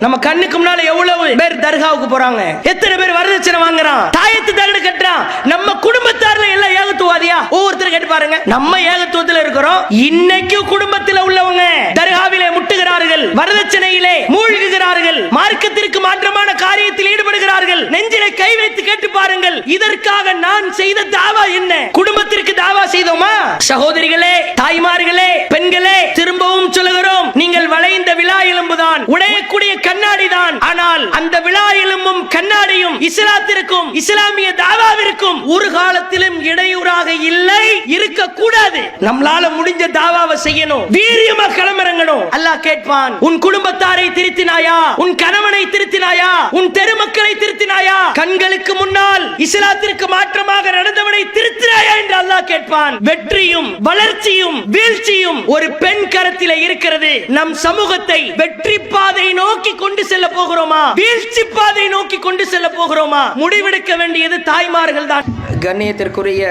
நம்ம கண்ணுக்கு முன்னால எவ்வளவு பேர் தர்காவுக்கு போறாங்க, எத்தனை பேர் வரதட்சணை வாங்குறான், தாயத்து தகடு கட்டுறான். நம்ம குடும்பத்தார்ல எல்லாம் ஏகத்துவாதியா? ஒவ்வொருத்தரும் கேட்டு பாருங்க. நம்ம ஏகத்துவத்தில் இருக்கிறோம். இன்னைக்கு குடும்பத்தில் உள்ளவங்க தர்காவிலே முட்டுகிறார்கள், வரதட்சணையிலே மூழ்குகிறார்கள், மார்க்கத்திற்கு மாற்றமான காரியத்தில் ஈடுபடுகிறார்கள். நெஞ்சிலே கை வைத்து கேட்டு பாருங்கள், இதற்காக நான் செய்த தாவா என்ன? குடும்பத்திற்கு தாவா செய்தோமா? சகோதரிகளே, தாய்மார்களே, பெண்களே, திரும்பவும் சொல்லுகிறோம், நீங்கள் வளைந்த விழா எலும்புதான், உடையக்கூடிய கண்ணாடி தான். ஆனால் அந்த விழா எலும்பும் கண்ணாடியும் இஸ்லாத்திற்கும் இஸ்லாமிய தாவாவிற்கும் ஒரு காலத்திலும் இடையூறாக இல்லை, இருக்க கூடாது. நம்மளால முடிஞ்ச தாவாவை செய்யணும், வீரியமா களமிறங்கணும். அல்லாஹ் கேட்பான், உன் குடும்பத்தாரை திருத்தினாயா? உன் கணவனை திருத்தினாயா? உன் தெருமக்களை திருத்தினாயா? கண்களுக்கு முன்னால் இஸ்லாத்திற்கு மாற்றமாக நடந்தவனை திருத்தினாயா என்று அல்லாஹ் கேட்பான். வெற்றியும் வளர்ச்சியும் வீழ்ச்சியும் ஒரு பெண் கரத்திலே இருக்கிறது. நம் சமூகத்தை வெற்றி பாதை நோக்கி கொண்டு செல்ல போகிறோமா, வீழ்ச்சி பாதை நோக்கி கொண்டு செல்ல போகிறோமா? முடிவெடுக்க வேண்டியது தாய்மார்கள் தான். கண்ணியத்திற்குரிய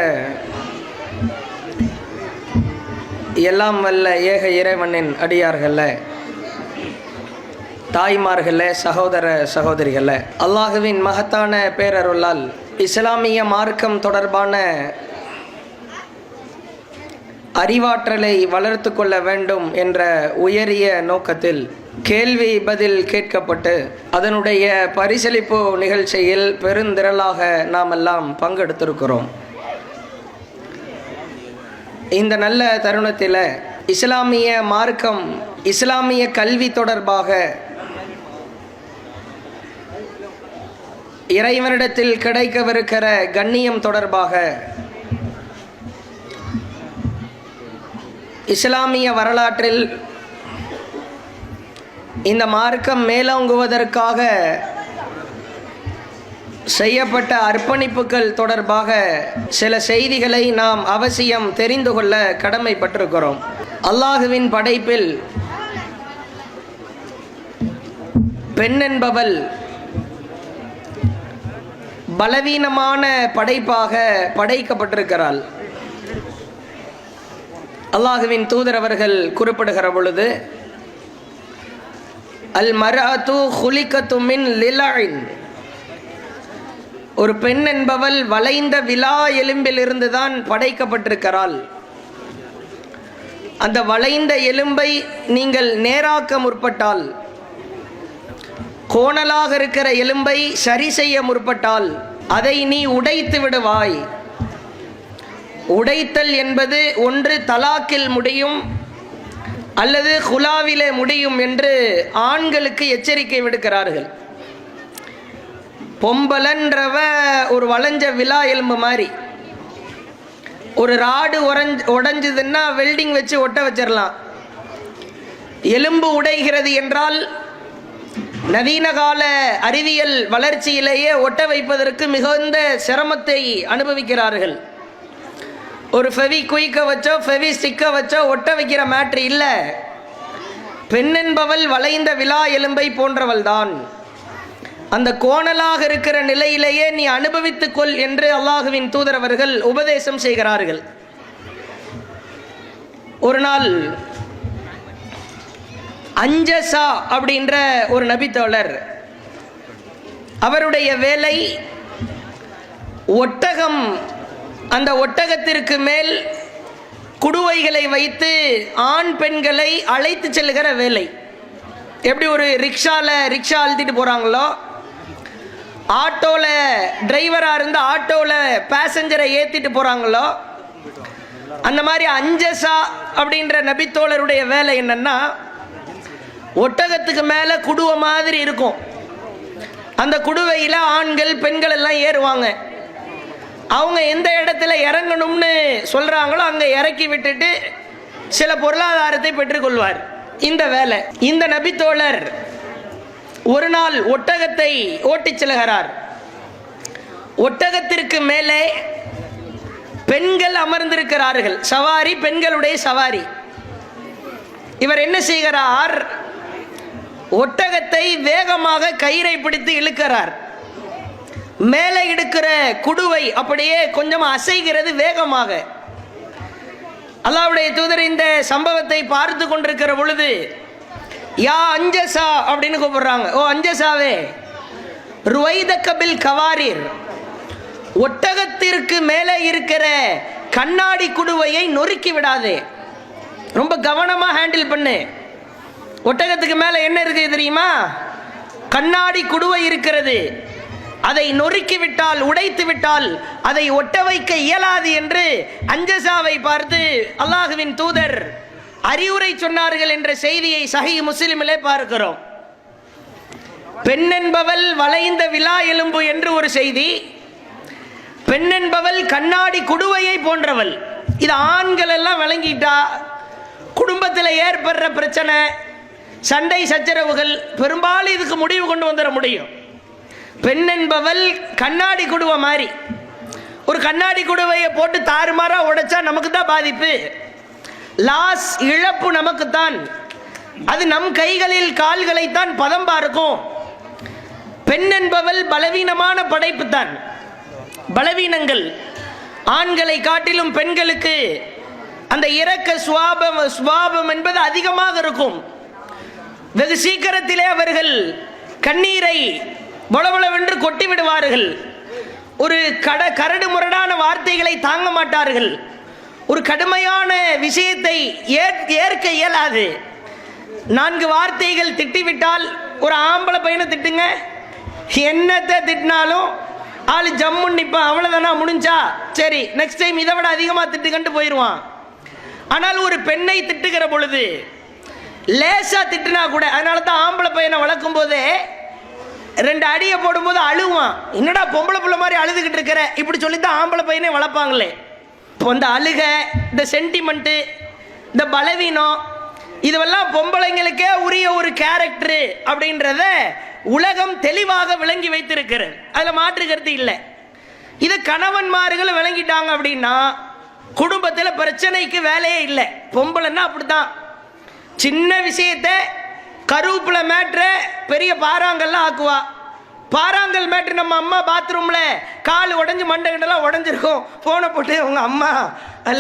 எல்லாம் வல்ல ஏக இறைவனின் அடியார்கள, தாய்மார்கள, சகோதர சகோதரிகள, அல்லாஹுவின் மகத்தான பேரருளால் இஸ்லாமிய மார்க்கம் தொடர்பான அறிவாற்றலை வளர்த்து கொள்ள வேண்டும் என்ற உயரிய நோக்கத்தில் கேள்வி பதில் கேட்கப்பட்டு அதனுடைய பரிசளிப்பு நிகழ்ச்சியில் பெருந்திரளாக நாம் எல்லாம் பங்கெடுத்திருக்கிறோம். இந்த நல்ல தருணத்தில் இஸ்லாமிய மார்க்கம், இஸ்லாமிய கல்வி தொடர்பாக இறைவனிடத்தில் கிடைக்கவிருக்கிற கண்ணியம் தொடர்பாக, இஸ்லாமிய வரலாற்றில் இந்த மார்க்கம் மேலோங்குவதற்காக செய்யப்பட்ட அர்ப்பணிப்புகள் தொடர்பாக சில செய்திகளை நாம் அவசியம் தெரிந்து கொள்ள கடமைப்பட்டிருக்கிறோம். அல்லாஹுவின் படைப்பில் பெண் என்பவள் பலவீனமான படைப்பாக படைக்கப்பட்டிருக்கிறாள். அல்லாஹுவின் தூதர் அவர்கள் குறிப்பிடுகிற பொழுது, அல் மர்அத்து குலிகத்து மின் லிலஇன், ஒரு பெண் என்பவள் வளைந்த விலா எலும்பில் இருந்துதான் படைக்கப்பட்டிருக்கிறாள். அந்த வளைந்த எலும்பை நீங்கள் நேராக்க முற்பட்டால், கோணலாக இருக்கிற எலும்பை சரி செய்ய முற்பட்டால் அதை நீ உடைத்து விடுவாய். உடைத்தல் என்பது ஒன்று தலாக்கில் முடியும் அல்லது குலாவிலே முடியும் என்று ஆண்களுக்கு எச்சரிக்கை விடுக்கிறார்கள். பொம்பலன்றவ ஒரு வளைஞ்ச விலா எலும்பு மாதிரி, ஒரு ராடு உடைஞ்சதுன்னா வெல்டிங் வச்சு ஒட்ட வச்சிடலாம். எலும்பு உடைகிறது என்றால் நவீன கால அறிவியல் வளர்ச்சியிலேயே ஒட்ட வைப்பதற்கு மிகுந்த சிரமத்தை அனுபவிக்கிறார்கள். ஒரு ஃபெவி குயிக்க வச்சோ ஃபெவி ஸ்டிக்க வச்சோ ஒட்ட வைக்கிற மேட்ரு இல்லை. பெண் என்பவள் வளைந்த விலா எலும்பை போன்றவள் தான். அந்த கோணலாக இருக்கிற நிலையிலேயே நீ அனுபவித்துக்கொள் என்று அல்லாஹுவின் தூதரவர்கள் உபதேசம் செய்கிறார்கள். ஒரு நாள் அஞ்சசா அப்படின்ற ஒரு நபித்தோழர், அவருடைய வேலை ஒட்டகம், அந்த ஒட்டகத்திற்கு மேல் குடுவைகளை வைத்து ஆண் பெண்களை அழைத்து செல்லுகிற வேலை. எப்படி ஒரு ரிக்ஷா அழுத்திட்டு போகிறாங்களோ, ஆட்டோவில் டிரைவராக இருந்து ஆட்டோவில் பேசஞ்சரை ஏற்றிட்டு போகிறாங்களோ, அந்த மாதிரி அஞ்சசா அப்படின்ற நபித்தோழருடைய வேலை என்னன்னா, ஒட்டகத்துக்கு மேலே குடுவை மாதிரி இருக்கும். அந்த குடுவையில் ஆண்கள் பெண்கள் எல்லாம் ஏறுவாங்க. அவங்க எந்த இடத்துல இறங்கணும்னு சொல்கிறாங்களோ அங்கே இறக்கி விட்டுட்டு சில பொருளாதாரத்தை பெற்றுக்கொள்வார். இந்த வேலை. இந்த நபித்தோழர் ஒரு நாள் ஒட்டகத்தை ஓட்டிச் செல்கிறார். ஒட்டகத்திற்கு மேலே பெண்கள் அமர்ந்திருக்கிறார்கள். சவாரி, பெண்களுடைய சவாரி. இவர் என்ன செய்கிறார்? ஒட்டகத்தை வேகமாக கயிறை பிடித்து இழுக்கிறார். மேலே எடுக்கிற குடுவை அப்படியே கொஞ்சம் அசைகிறது வேகமாக. அல்லாஹ்வுடைய தூதர் இந்த சம்பவத்தை பார்த்து கொண்டிருக்கிற பொழுது யா அஞ்சசா அப்படின்னு கூப்பிடுறாங்க. ஓ அஞ்சசாவே, ருவைதக பில் கவாரீர், ஒட்டகத்திற்கு மேலே இருக்கிற கண்ணாடி குடுவையை நொறுக்கி விடாதே, ரொம்ப கவனமா ஹேண்டில் பண்ணு. ஒட்டகத்துக்கு மேலே என்ன இருக்குது தெரியுமா? கண்ணாடி குடுவை இருக்கிறது. அதை நொறுக்கி விட்டால், உடைத்து விட்டால் அதை ஒட்ட வைக்க இயலாது என்று அஞ்சசாவை பார்த்து அல்லாஹுவின் தூதர் அறிவுரை சொன்னார்கள் என்ற செய்தியை சஹீஹ் முஸ்லிமிலே பார்க்கிறோம். பெண் என்பவள் வளைந்த விலா எலும்பு என்று ஒரு செய்தி, பெண் என்பவள் கண்ணாடி குடுவையை போன்றவள். இது ஆண்கள் எல்லாம் விளங்கிட்டா குடும்பத்தில் ஏற்படுற பிரச்சனை, சண்டை சச்சரவுகள் பெரும்பாலும் இதுக்கு முடிவு கொண்டு வந்துட முடியும். பெண் என்பவள் கண்ணாடி குடுவை மாதிரி. ஒரு கண்ணாடி குடுவையை போட்டு தாறுமாறா உடைச்சா நமக்கு தான் பாதிப்பு, லாஸ், இழப்பு நமக்குத்தான். அது நம் கைகளில் கால்களைத்தான் பதம் பார்க்கும். பெண் என்பவள் பலவீனமான படைப்பு தான். பலவீனங்கள் ஆண்களை காட்டிலும் பெண்களுக்கு அந்த இரக்க சுவாபம் என்பது அதிகமாக இருக்கும். வெகு சீக்கிரத்திலே அவர்கள் கண்ணீரை பொலபொலவென்று கொட்டி விடுவார்கள். ஒரு கரடு முரடான வார்த்தைகளை தாங்க மாட்டார்கள். ஒரு கடுமையான விஷயத்தை ஏற்க இயலாது. 4 வார்த்தைகள் திட்டிவிட்டால், ஒரு ஆம்பளை பையனை திட்டுங்க, என்னத்தை திட்டினாலும் ஆளு ஜம்முன்னு நிற்பான், அவ்வளோதானா முடிஞ்சா சரி நெக்ஸ்ட் டைம் இதை விட அதிகமாக திட்டுக்கண்டு போயிடுவான். ஆனால் ஒரு பெண்ணை திட்டுகிற பொழுது லேசா திட்டுனா கூட, அதனால தான் ஆம்பளை பையனை வளர்க்கும் போதே 2 அடியை போடும்போது அழுவான். என்னடா பொம்பளை பிள்ளை மாதிரி அழுதுகிட்டு இருக்கிற, இப்படி சொல்லித்தான் ஆம்பளை பையனே வளர்ப்பாங்களே. இப்போ இந்த அழுக, இந்த சென்டிமெண்ட்டு, இந்த பலவீனம், இதுவெல்லாம் பொம்பளைங்களுக்கே உரிய ஒரு கேரக்டரு அப்படின்றத உலகம் தெளிவாக விளங்கி வைத்திருக்கிறது. அதில் மாற்று கருத்து இல்லை. இதை கணவன்மார்கள் விளங்கிட்டாங்க அப்படின்னா குடும்பத்தில் பிரச்சனைக்கு வேலையே இல்லை. பொம்பளைன்னா அப்படித்தான், சின்ன விஷயத்தை கருவேப்பிலை மேட்ரை பெரிய பாறாங்கல்லாம் ஆக்குவா. பாறாங்கல் மேட்ரு நம்ம அம்மா பாத்ரூமில் கால் உடஞ்சி மண்டை கிட்டலாம் உடஞ்சிருக்கும், ஃபோனை போட்டு உங்க அம்மா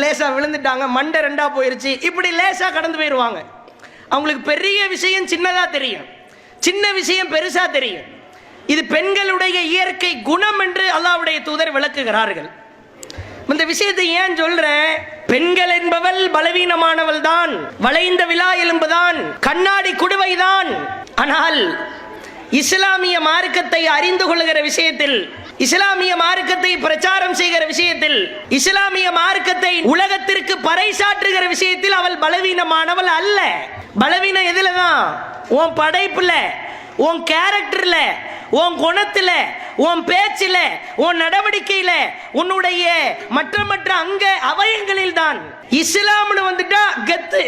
லேசாக விழுந்துட்டாங்க, மண்டை 2ஆக போயிடுச்சு, இப்படி லேசாக கடந்து போயிடுவாங்க. அவங்களுக்கு பெரிய விஷயம் சின்னதாக தெரியும், சின்ன விஷயம் பெருசாக தெரியும். இது பெண்களுடைய இயற்கை குணம் என்று அல்லாஹ்வுடைய தூதர் விளக்குகிறார்கள். இந்த விஷயத்தை ஏன் சொல்றேன்? பெண்கள் என்பவள் பலவீனமானவள் தான், வளைந்த விலா எலும்பு தான், கண்ணாடி குடுவை தான். ஆனால் இஸ்லாமிய மார்க்கத்தை அறிந்து கொள்ளுகிற விஷயத்தில், இஸ்லாமிய மார்க்கத்தை பிரச்சாரம் செய்கிற விஷயத்தில், இஸ்லாமிய மார்க்கத்தை உலகத்திற்கு பறைசாற்றுகிற விஷயத்தில் அவள் பலவீனமானவள் அல்ல. பலவீனம் எதுல தான்? உன் படைப்புல, உன் கேரக்டர்ல, உன் குணத்துல, உன் பேச்சில, உன் நடவடிக்கையில, உன்னுடைய மற்ற அங்க அவயங்களில் தான். இஸ்லாம்னு வந்துட்டா கெத்து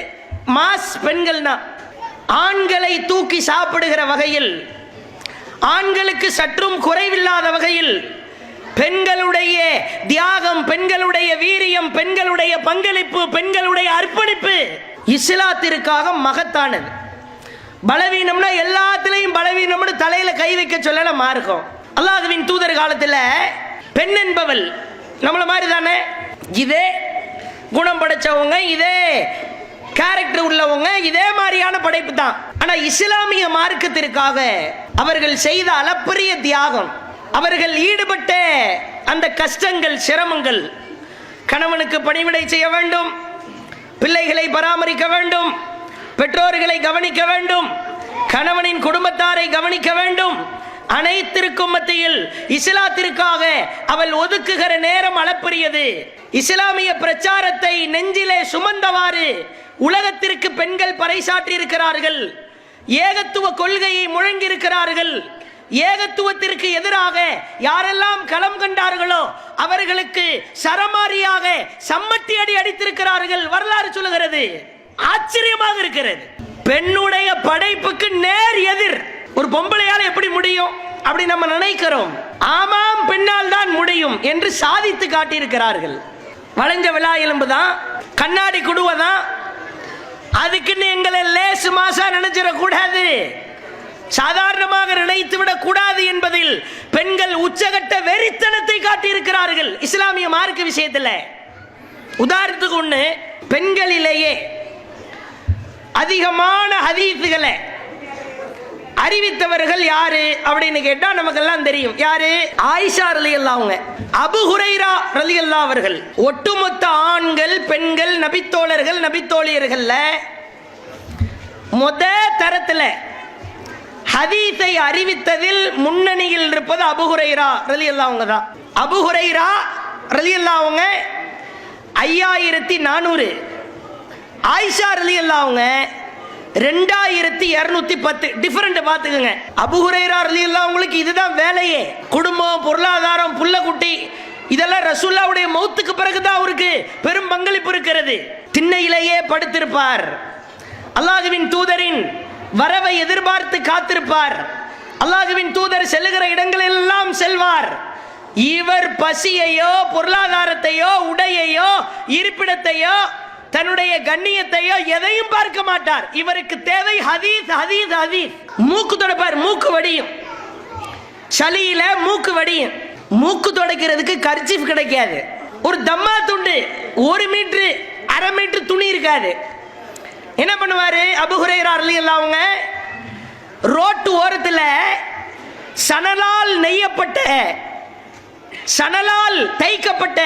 மாஸ். பெண்கள்னா ஆண்களை தூக்கி சாப்பிடுகிற வகையில், ஆண்களுக்கு சற்றும் குறைவில்லாத வகையில் பெண்களுடைய தியாகம், பெண்களுடைய வீரியம், பெண்களுடைய பங்களிப்பு, பெண்களுடைய அர்ப்பணிப்பு இஸ்லாத்திற்காக மகத்தானது. பலவீனம்னா எல்லாத்திலையும் பலவீனம்னு தலையில கை வைக்க சொல்லல மார்க்கம். அல்லாஹ்வின் தூதர் காலத்தில் பெண் என்பவள் நம்மள மாதிரி தானே, இதே குணம் படைச்சவங்க, இதே கேரக்டர் உள்ளவங்க, இதே மாதிரியான படைப்பு தான். ஆனா இஸ்லாமிய மார்க்கத்திற்காக அவர்கள் செய்த அளப்பரிய தியாகம், அவர்கள் ஈடுபட்ட அந்த கஷ்டங்கள், சிரமங்கள், கணவனுக்கு பணிவிடை செய்ய வேண்டும், பிள்ளைகளை பராமரிக்க வேண்டும், பெற்றோர்களை கவனிக்க வேண்டும், கணவனின் குடும்பத்தாரை கவனிக்க வேண்டும். அனைத்திற்கும் மத்தியில் இஸ்லாத்திற்காக அவள் ஒதுக்குகிற நேரம் அளப்பரியது. இஸ்லாமிய பிரச்சாரத்தை நெஞ்சிலே சுமந்தவாறு உலகத்திற்கு பெண்கள் பறைசாற்றி இருக்கிறார்கள். ஏகத்துவ கொள்கையை முழங்கி இருக்கிறார்கள். ஏகத்துவத்திற்கு எதிராக யாரெல்லாம் களம் கண்டார்களோ அவர்களுக்கு சரமாரியாக சம்மட்டி அடி அடித்திருக்கிறார்கள். வரலாறு சொல்லுகிறது. ஆச்சரியமாக இருக்கிறது. பெண்ணுடைய படைப்புக்கு நேர் எதிர். ஒரு பொம்பளையால எப்படி முடியும் அப்படி நம்ம நினைக்கிறோம். ஆமாம், பெண்ணால் தான் முடியும் என்று சாதித்து காட்டியிருக்கிறார்கள். வளைஞ்ச விலா எலும்பு தான், கண்ணாடி குடுவை தான். அதுக்குன்னு எங்களை லேசு மாசா நினைச்சிடக் கூடாது, சாதாரணமாக நினைத்து விடக் கூடாது என்பதில் பெண்கள் உச்சகட்ட வெறித்தனத்தை காட்டியிருக்கிறார்கள் இஸ்லாமிய மார்க்க விஷயத்தில். உதாரணத்துக்கு ஒன்று, பெண்களிலேயே அதிகமான ஹதீஸுகளை அறிவித்தவர்கள் யாரு அப்படின்னு கேட்டா நமக்கெல்லாம் தெரியும். யாரு? ஆயிஷா ரலியல்லாஹு அன்ஹா, அபூ ஹுரைரா ரலியல்லாஹு அவர்கள். ஒட்டுமொத்த ஆண்கள் பெண்கள் நபித்தோழர்கள் நபித்தோழியர்கள்ல முத தரத்துல ஹதீஸை அறிவித்ததில் முன்னணியில் இருப்பது அபூ ஹுரைரா ரலியல்லாஹு அன்ஹு தான். அபூ ஹுரைரா ரலியல்லாஹு அன்ஹு 5400, ஆயிஷா ரலியல்லாஹு அன்ஹா 2210. டிஃபரெண்ட் பாத்துக்கங்க. அபூ ஹுரைரா ரலியல்லாஹு அன்ஹுக்கு இதுதான் வேலையே. குடும்பம், பொருளாதாரம், புள்ள குட்டி இதெல்லாம் ரசூலுல்லாஹ்வுடைய மௌத்துக்கு பிறகுதான் அவருக்கு பெரும் பங்களிப்பு இருக்கிறது. திண்ணையிலேயே படுத்திருப்பார். அல்லாஹ்வின் தூதரின் வரவை எதிர்பார்த்து காத்திருப்பார். அல்லாஹ்வின் தூதர் செல்லுகிற இடங்களெல்லாம் செல்வார். இவர் பசியையோ பொருளாதாரத்தையோ உடையையோ இருப்பிடத்தையோ தன்னுடைய கண்ணியத்தையோ எதையும் பார்க்க மாட்டார். இவருக்கு தேவை ஹதீஸ் ஹதீஸ் ஹதீஸ். மூக்கு தொடப்பார், மூக்கு வடியும். சளியில மூக்கு வடியும். மூக்கு துடைக்கிறதுக்கு கர்ச்சீஃப் கிடைக்காது. ஒரு தம்மா துண்டு 1 மீட்டர் 1/2 மீட்டர் துணி இருக்காது. என்ன பண்ணுவாரு அபூ ஹுரைரா ரலியல்லாஹு அன்ஹு? ரோட்டு ஓரத்தில் சணலால் நெய்யப்பட்ட சணலால் தைக்கப்பட்ட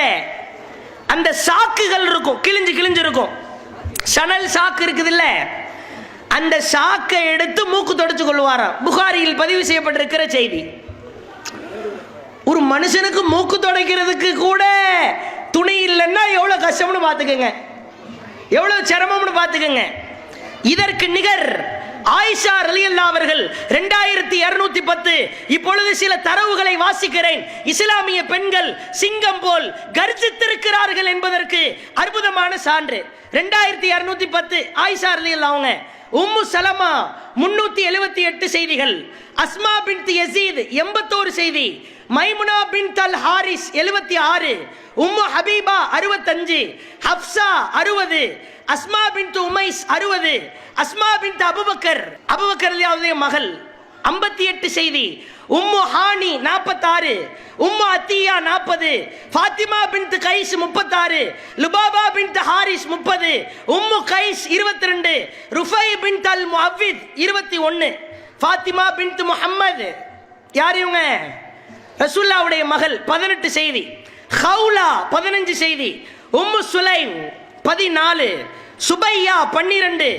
அந்த சாக்குகள் இருக்கும், கிழிஞ்சு கிழிஞ்சு இருக்கும். சணல் சாக்கு இருக்குது இல்ல, அந்த சாக்கை எடுத்து மூக்கு தொடச்சு கொள்வாராம். புகாரியில் பதிவு செய்யப்பட்டிருக்கிற செய்தி. ஒரு மனுஷனுக்கு மூக்கு துடைக்கிறதுக்கு கூட துணி இல்லைன்னா எவ்வளவு கஷ்டம்னு பார்த்துக்கங்க, எவ்வளவு சிரமம்னு பார்த்துக்கங்க. இதற்கு நிகர் ஆயிஷா ரலியல்லாஹு அவர்கள் 2210. இப்பொழுது சில தரவுகளை வாசிக்கிறேன். இஸ்லாமிய பெண்கள் சிங்கம் போல் கர்ஜித்திருக்கிறார்கள் என்பதற்கு அற்புதமான சான்று. 2210 ஆயிஷா ரலியல்லாஹு அன்ஹா. உம்மு சலமா 378 செய்திகள். அஸ்மா பின்த் யஸீத் 81 செய்தி. Maimuna bint al Harith 76. Umm Habiba 65. Hafsa 60. Asma bint Umais 60. Asma bint Abu Bakr ரலியல்லாஹு மகள் 58 செய்தி. Umm Hani 46. Umm Atiyya 40. Fatima bint Qais 36. Lubaba bint Harith 30. Umm Qais 22. Rufai bint al Muawwidh 21. Fatima bint Muhammad, யார் இவங்க? ரசூலுல்லாஹ்வுடைய மகள் 18 செய்தி. Hawla 15 செய்தி. Umm Sulaim 14. Subaiya 12.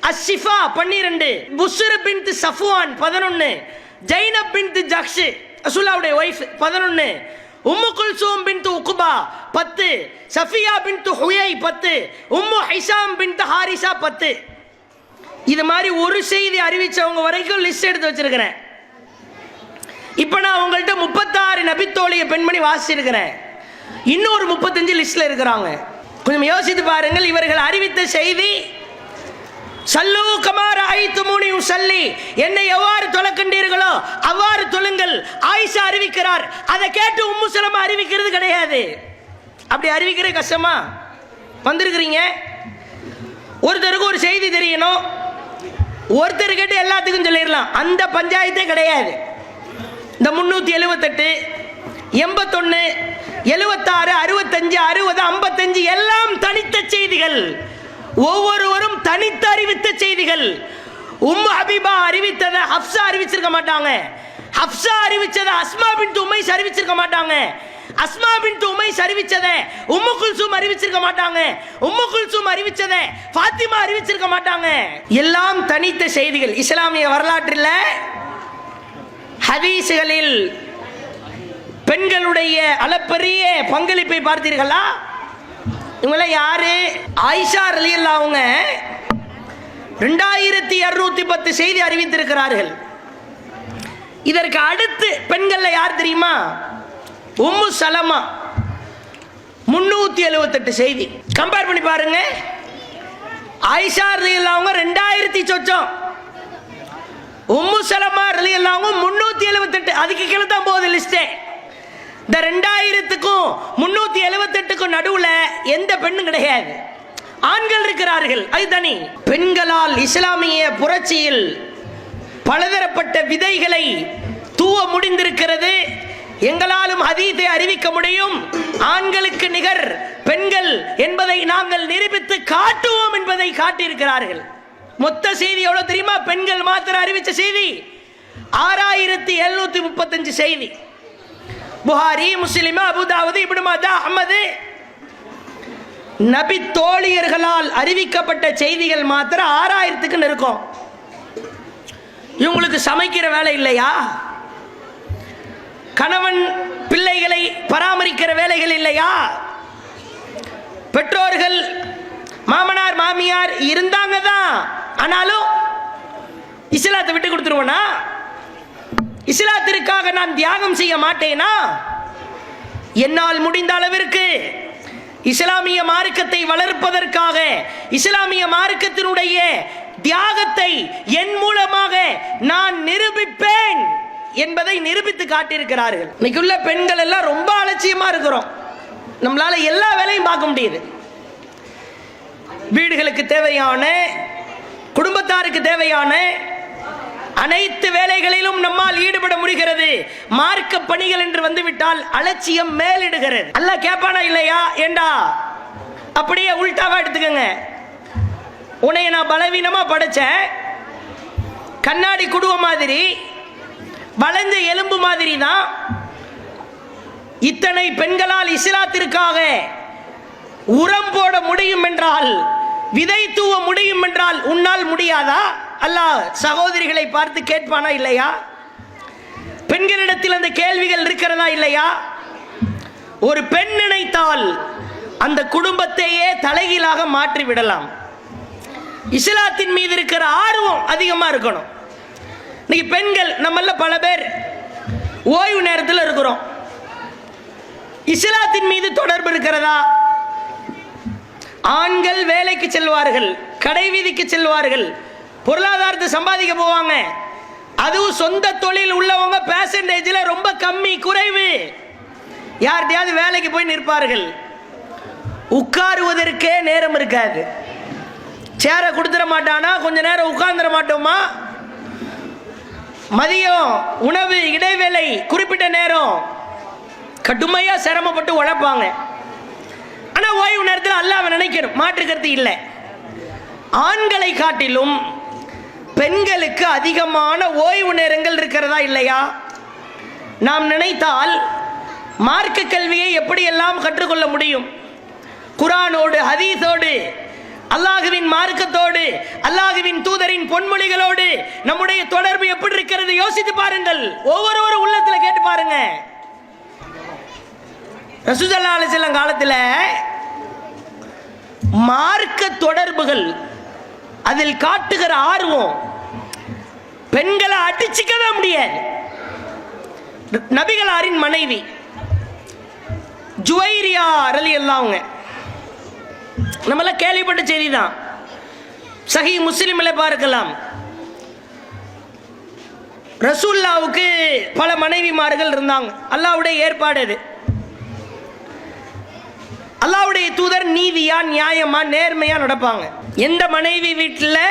Ash Shifa 12. Busr bint Safwan 11. Zainab பின்த் ஜக்ஷ் ரசூலுல்லாஹ்வுடைய wife 11. உம்மு குல்சூம் பின்த் உக்பா 10. சஃபியா பின்த் ஹுயை 10. உம்மு Hisham பின்த் Haritha 10. இது மாதிரி ஒரு செய்தி அறிவிச்சவங்க வரைக்கும் லிஸ்ட் எடுத்து வச்சிருக்கிறேன். இப்போ நான் உங்கள்கிட்ட 36 நபித்தோழிய பெண்மணி வாசிச்சிருக்கிறேன். இன்னொரு 35 லிஸ்ட்ல இருக்கிறாங்க. கொஞ்சம் யோசித்து பாருங்கள். இவர்கள் அறிவித்த செய்தி சல்லு கமா ரஅய்துமூனி உஸல்லி, என்னை எவ்வாறு தொழக்கண்டீர்களோ அவ்வாறு தொழுங்கள். ஆயிஷா அறிவிக்கிறார். அதை கேட்டு உம்மு சலமா அறிவிக்கிறது கிடையாது. அப்படி அறிவிக்கிற கஷ்டமா? வந்திருக்கிறீங்க, ஒருத்தருக்கு ஒரு செய்தி தெரியணும், ஒருத்தர் கேட்டு எல்லாத்துக்கும் சொல்லிடலாம். அந்த பஞ்சாயத்தே கிடையாது. இந்த 378 81 76 65 60 55 எல்லாம் தனித்த செய்திகள். ஒவ்வொருவரும் தனித்து அறிவித்த செய்திகள். உம்மு ஹபீபா அறிவித்ததை ஹப்சா அறிவிச்சிருக்க மாட்டாங்க. ஹப்சா அறிவிச்சதை அஸ்மா பின்த் உமைஸ் அறிவிச்சிருக்க மாட்டாங்க. அஸ்மா பின்த் உமைஸ் அறிவிச்சதை உம்மு குல்சூம் அறிவிச்சிருக்க மாட்டாங்க. உம்மு குல்சூம் அறிவிச்சதை ஃபாத்திமா அறிவிச்சிருக்க மாட்டாங்க. எல்லாம் தனித்த செய்திகள். இஸ்லாமிய வரலாற்றில் ஹதீஸ்களில் பெண்களுடைய அளப்பரிய பங்களிப்பை பார்த்தீர்களா? இவங்கள யாரு? ஆயிஷா ரலியல்லாஹு அன்ஹா 2210 செய்தி அறிவித்திருக்கிறார்கள். இதற்கு அடுத்து பெண்கள்ல யார் தெரியுமா? உம்மு சலமா 378 செய்தி. கம்பேர் பண்ணி பாருங்க. ஆயிஷா ரலியல்லாஹு அன்ஹா 2000 சொச்சம், உம்மு சலமா ரலியல்லாஹு அன்ஹா 378. அதுக்கு கீழே தான் போகுது லிஸ்டே. இந்த 2000க்கும் 378க்கும் நடுவுல எந்த பெண்ணும் கிடையாது, ஆண்கள் இருக்கிறார்கள். அது தனி. பெண்களால் இஸ்லாமிய புரட்சியில் பலதரப்பட்ட விதைகளை தூவ முடிந்திருக்கிறது. எங்களாலும் ஹதீஸை அறிவிக்க முடியும். ஆண்களுக்கு நிகர் பெண்கள் என்பதை நாங்கள் நிரூபித்து காட்டுவோம் என்பதை காட்டியிருக்கிறார்கள். மொத்த செய்தி எவ்வளவு தெரியுமா? பெண்கள் மாத்திரம் அறிவிச்ச செய்தி 6735 செய்தி. புகாரி, முஸ்லிம், அபுதாவுது, இப்னு மாஜா, அஹ்மது. நபி தோழியர்களால் அறிவிக்கப்பட்ட செய்திகள் மாத்திரம் 6000க்கு நெருக்கம். இவங்களுக்கு சமைக்கிற வேலை இல்லையா? கணவன் பிள்ளைகளை பராமரிக்கிற வேலைகள் இல்லையா? பெற்றோர்கள் மாமனார் மாமியார் இருந்தாங்க தான், ஆனாலும் இஸ்லாத்தை விட்டு கொடுத்துருவனா? இஸ்லாத்திற்காக நான் தியாகம் செய்ய மாட்டேனா? என்னால் முடிந்த அளவிற்கு இஸ்லாமிய மார்க்கத்தை வளர்ப்பதற்காக இஸ்லாமிய மார்க்கத்தினுடைய தியாகத்தை என் மூலமாக நான் நிரூபிப்பேன் என்பதை நிரூபித்து காட்டியிருக்கிறார்கள். இன்னைக்குள்ள பெண்கள் எல்லாம் ரொம்ப அலட்சியமா இருக்கிறோம். நம்மளால எல்லா வேலையும் பார்க்க முடியுது. வீடுகளுக்கு தேவையான, குடும்பத்தாருக்கு தேவையான அனைத்து வேலைகளிலும் நம்மால் ஈடுபட முடிகிறது. மார்க்க பணிகள் என்று வந்துவிட்டால் அலட்சியம் மேலிடுகிறது. அல்லாஹ் கேட்பானா இல்லையா? ஏண்டா அப்படியே உல்டாவா எடுத்துக்கங்க. உன்னைய நான் பலவீனமா படைச்சேன், கண்ணாடி குடுவ மாதிரி, வளைஞ்ச எலும்பு மாதிரி தான். இத்தனை பெண்களால் இஸ்லாத்திற்காக உரம் போட முடியும் என்றால், விதை தூவ முடியும் என்றால் உன்னால் முடியாதா? அல்லாஹ் சகோதரிகளை பார்த்து கேட்பானா இல்லையா? பெண்களிடத்தில் அந்த கேள்விகள் இருக்கிறதா இல்லையா? ஒரு பெண் நினைத்தால் அந்த குடும்பத்தையே தலைகீழாக மாற்றி விடலாம். இஸ்லாத்தின் மீது இருக்கிற ஆர்வம் அதிகமா இருக்கணும். இன்னைக்கு பெண்கள் நம்மள பல பேர் ஓய்வு நேரத்தில் இருக்கிறோம். இஸ்லாத்தின் மீது தொடர்பு இருக்கிறதா? ஆண்கள் வேலைக்கு செல்வார்கள், கடை வீதிக்கு செல்வார்கள், பொருளாதாரத்தை சம்பாதிக்க போவாங்க. அதுவும் சொந்த தொழில் உள்ளவங்க பெர்சன்டேஜ்ல ரொம்ப கம்மி, குறைவு. யார்கிட்டயாவது வேலைக்கு போய் நிற்பார்கள். உட்காருவதற்கே நேரம் இருக்காது. சேரை கொடுத்துட மாட்டானா? கொஞ்ச நேரம் உட்கார்ந்துட மாட்டோமா? மதியம் உணவு இடைவேளை குறிப்பிட்ட நேரம் கடுமையா சிரமப்பட்டு உழைப்பாங்க. ஆனா ஓய்வு நேரத்தில் அல்லாஹ்வை நினைக்கணும், மாற்றுக்கிறது இல்லை. ஆண்களை காட்டிலும் பெண்களுக்கு அதிகமான ஓய்வு நேரங்கள் இருக்கிறதா இல்லையா? நாம் நினைத்தால் மார்க்க கல்வியை எப்படியெல்லாம் கற்றுக்கொள்ள முடியும்? குர்ஆனோடு, ஹதீஸோடு, அல்லாஹுவின் மார்க்கத்தோடு, அல்லாஹுவின் தூதரின் பொன்மொழிகளோடு நம்முடைய தொடர்பு எப்படி இருக்கிறது யோசித்து பாருங்கள். ஒவ்வொருவரும் உள்ளத்தில் கேட்டு பாருங்க. ரசூல் ஸல்லல்லாஹு அலைஹி வஸல்லம் காலத்தில் மார்க்க தொடர்புகள், அதில் காட்டுகிற ஆர்வம் பெண்களை அடிச்சுக்கவே முடியாது. நபிகளாரின் மனைவி ஜுவைரியா ரலியல்லாஹு அன்ஹா, நம்மள கேள்விப்பட்ட செய்தி தான். சஹீஹ் முஸ்லிம்ல பார்க்கலாம். ரசூலுல்லாஹ்வுக்கு பல மனைவிமார்கள் இருந்தாங்க. அல்லாஹ்வுடைய ஏற்பாடு அது. அல்லாஹ்வுடைய தூதர் நீதியா, நியாயமா, நேர்மையா நடப்பாங்க. எந்த மனைவி வீட்டில்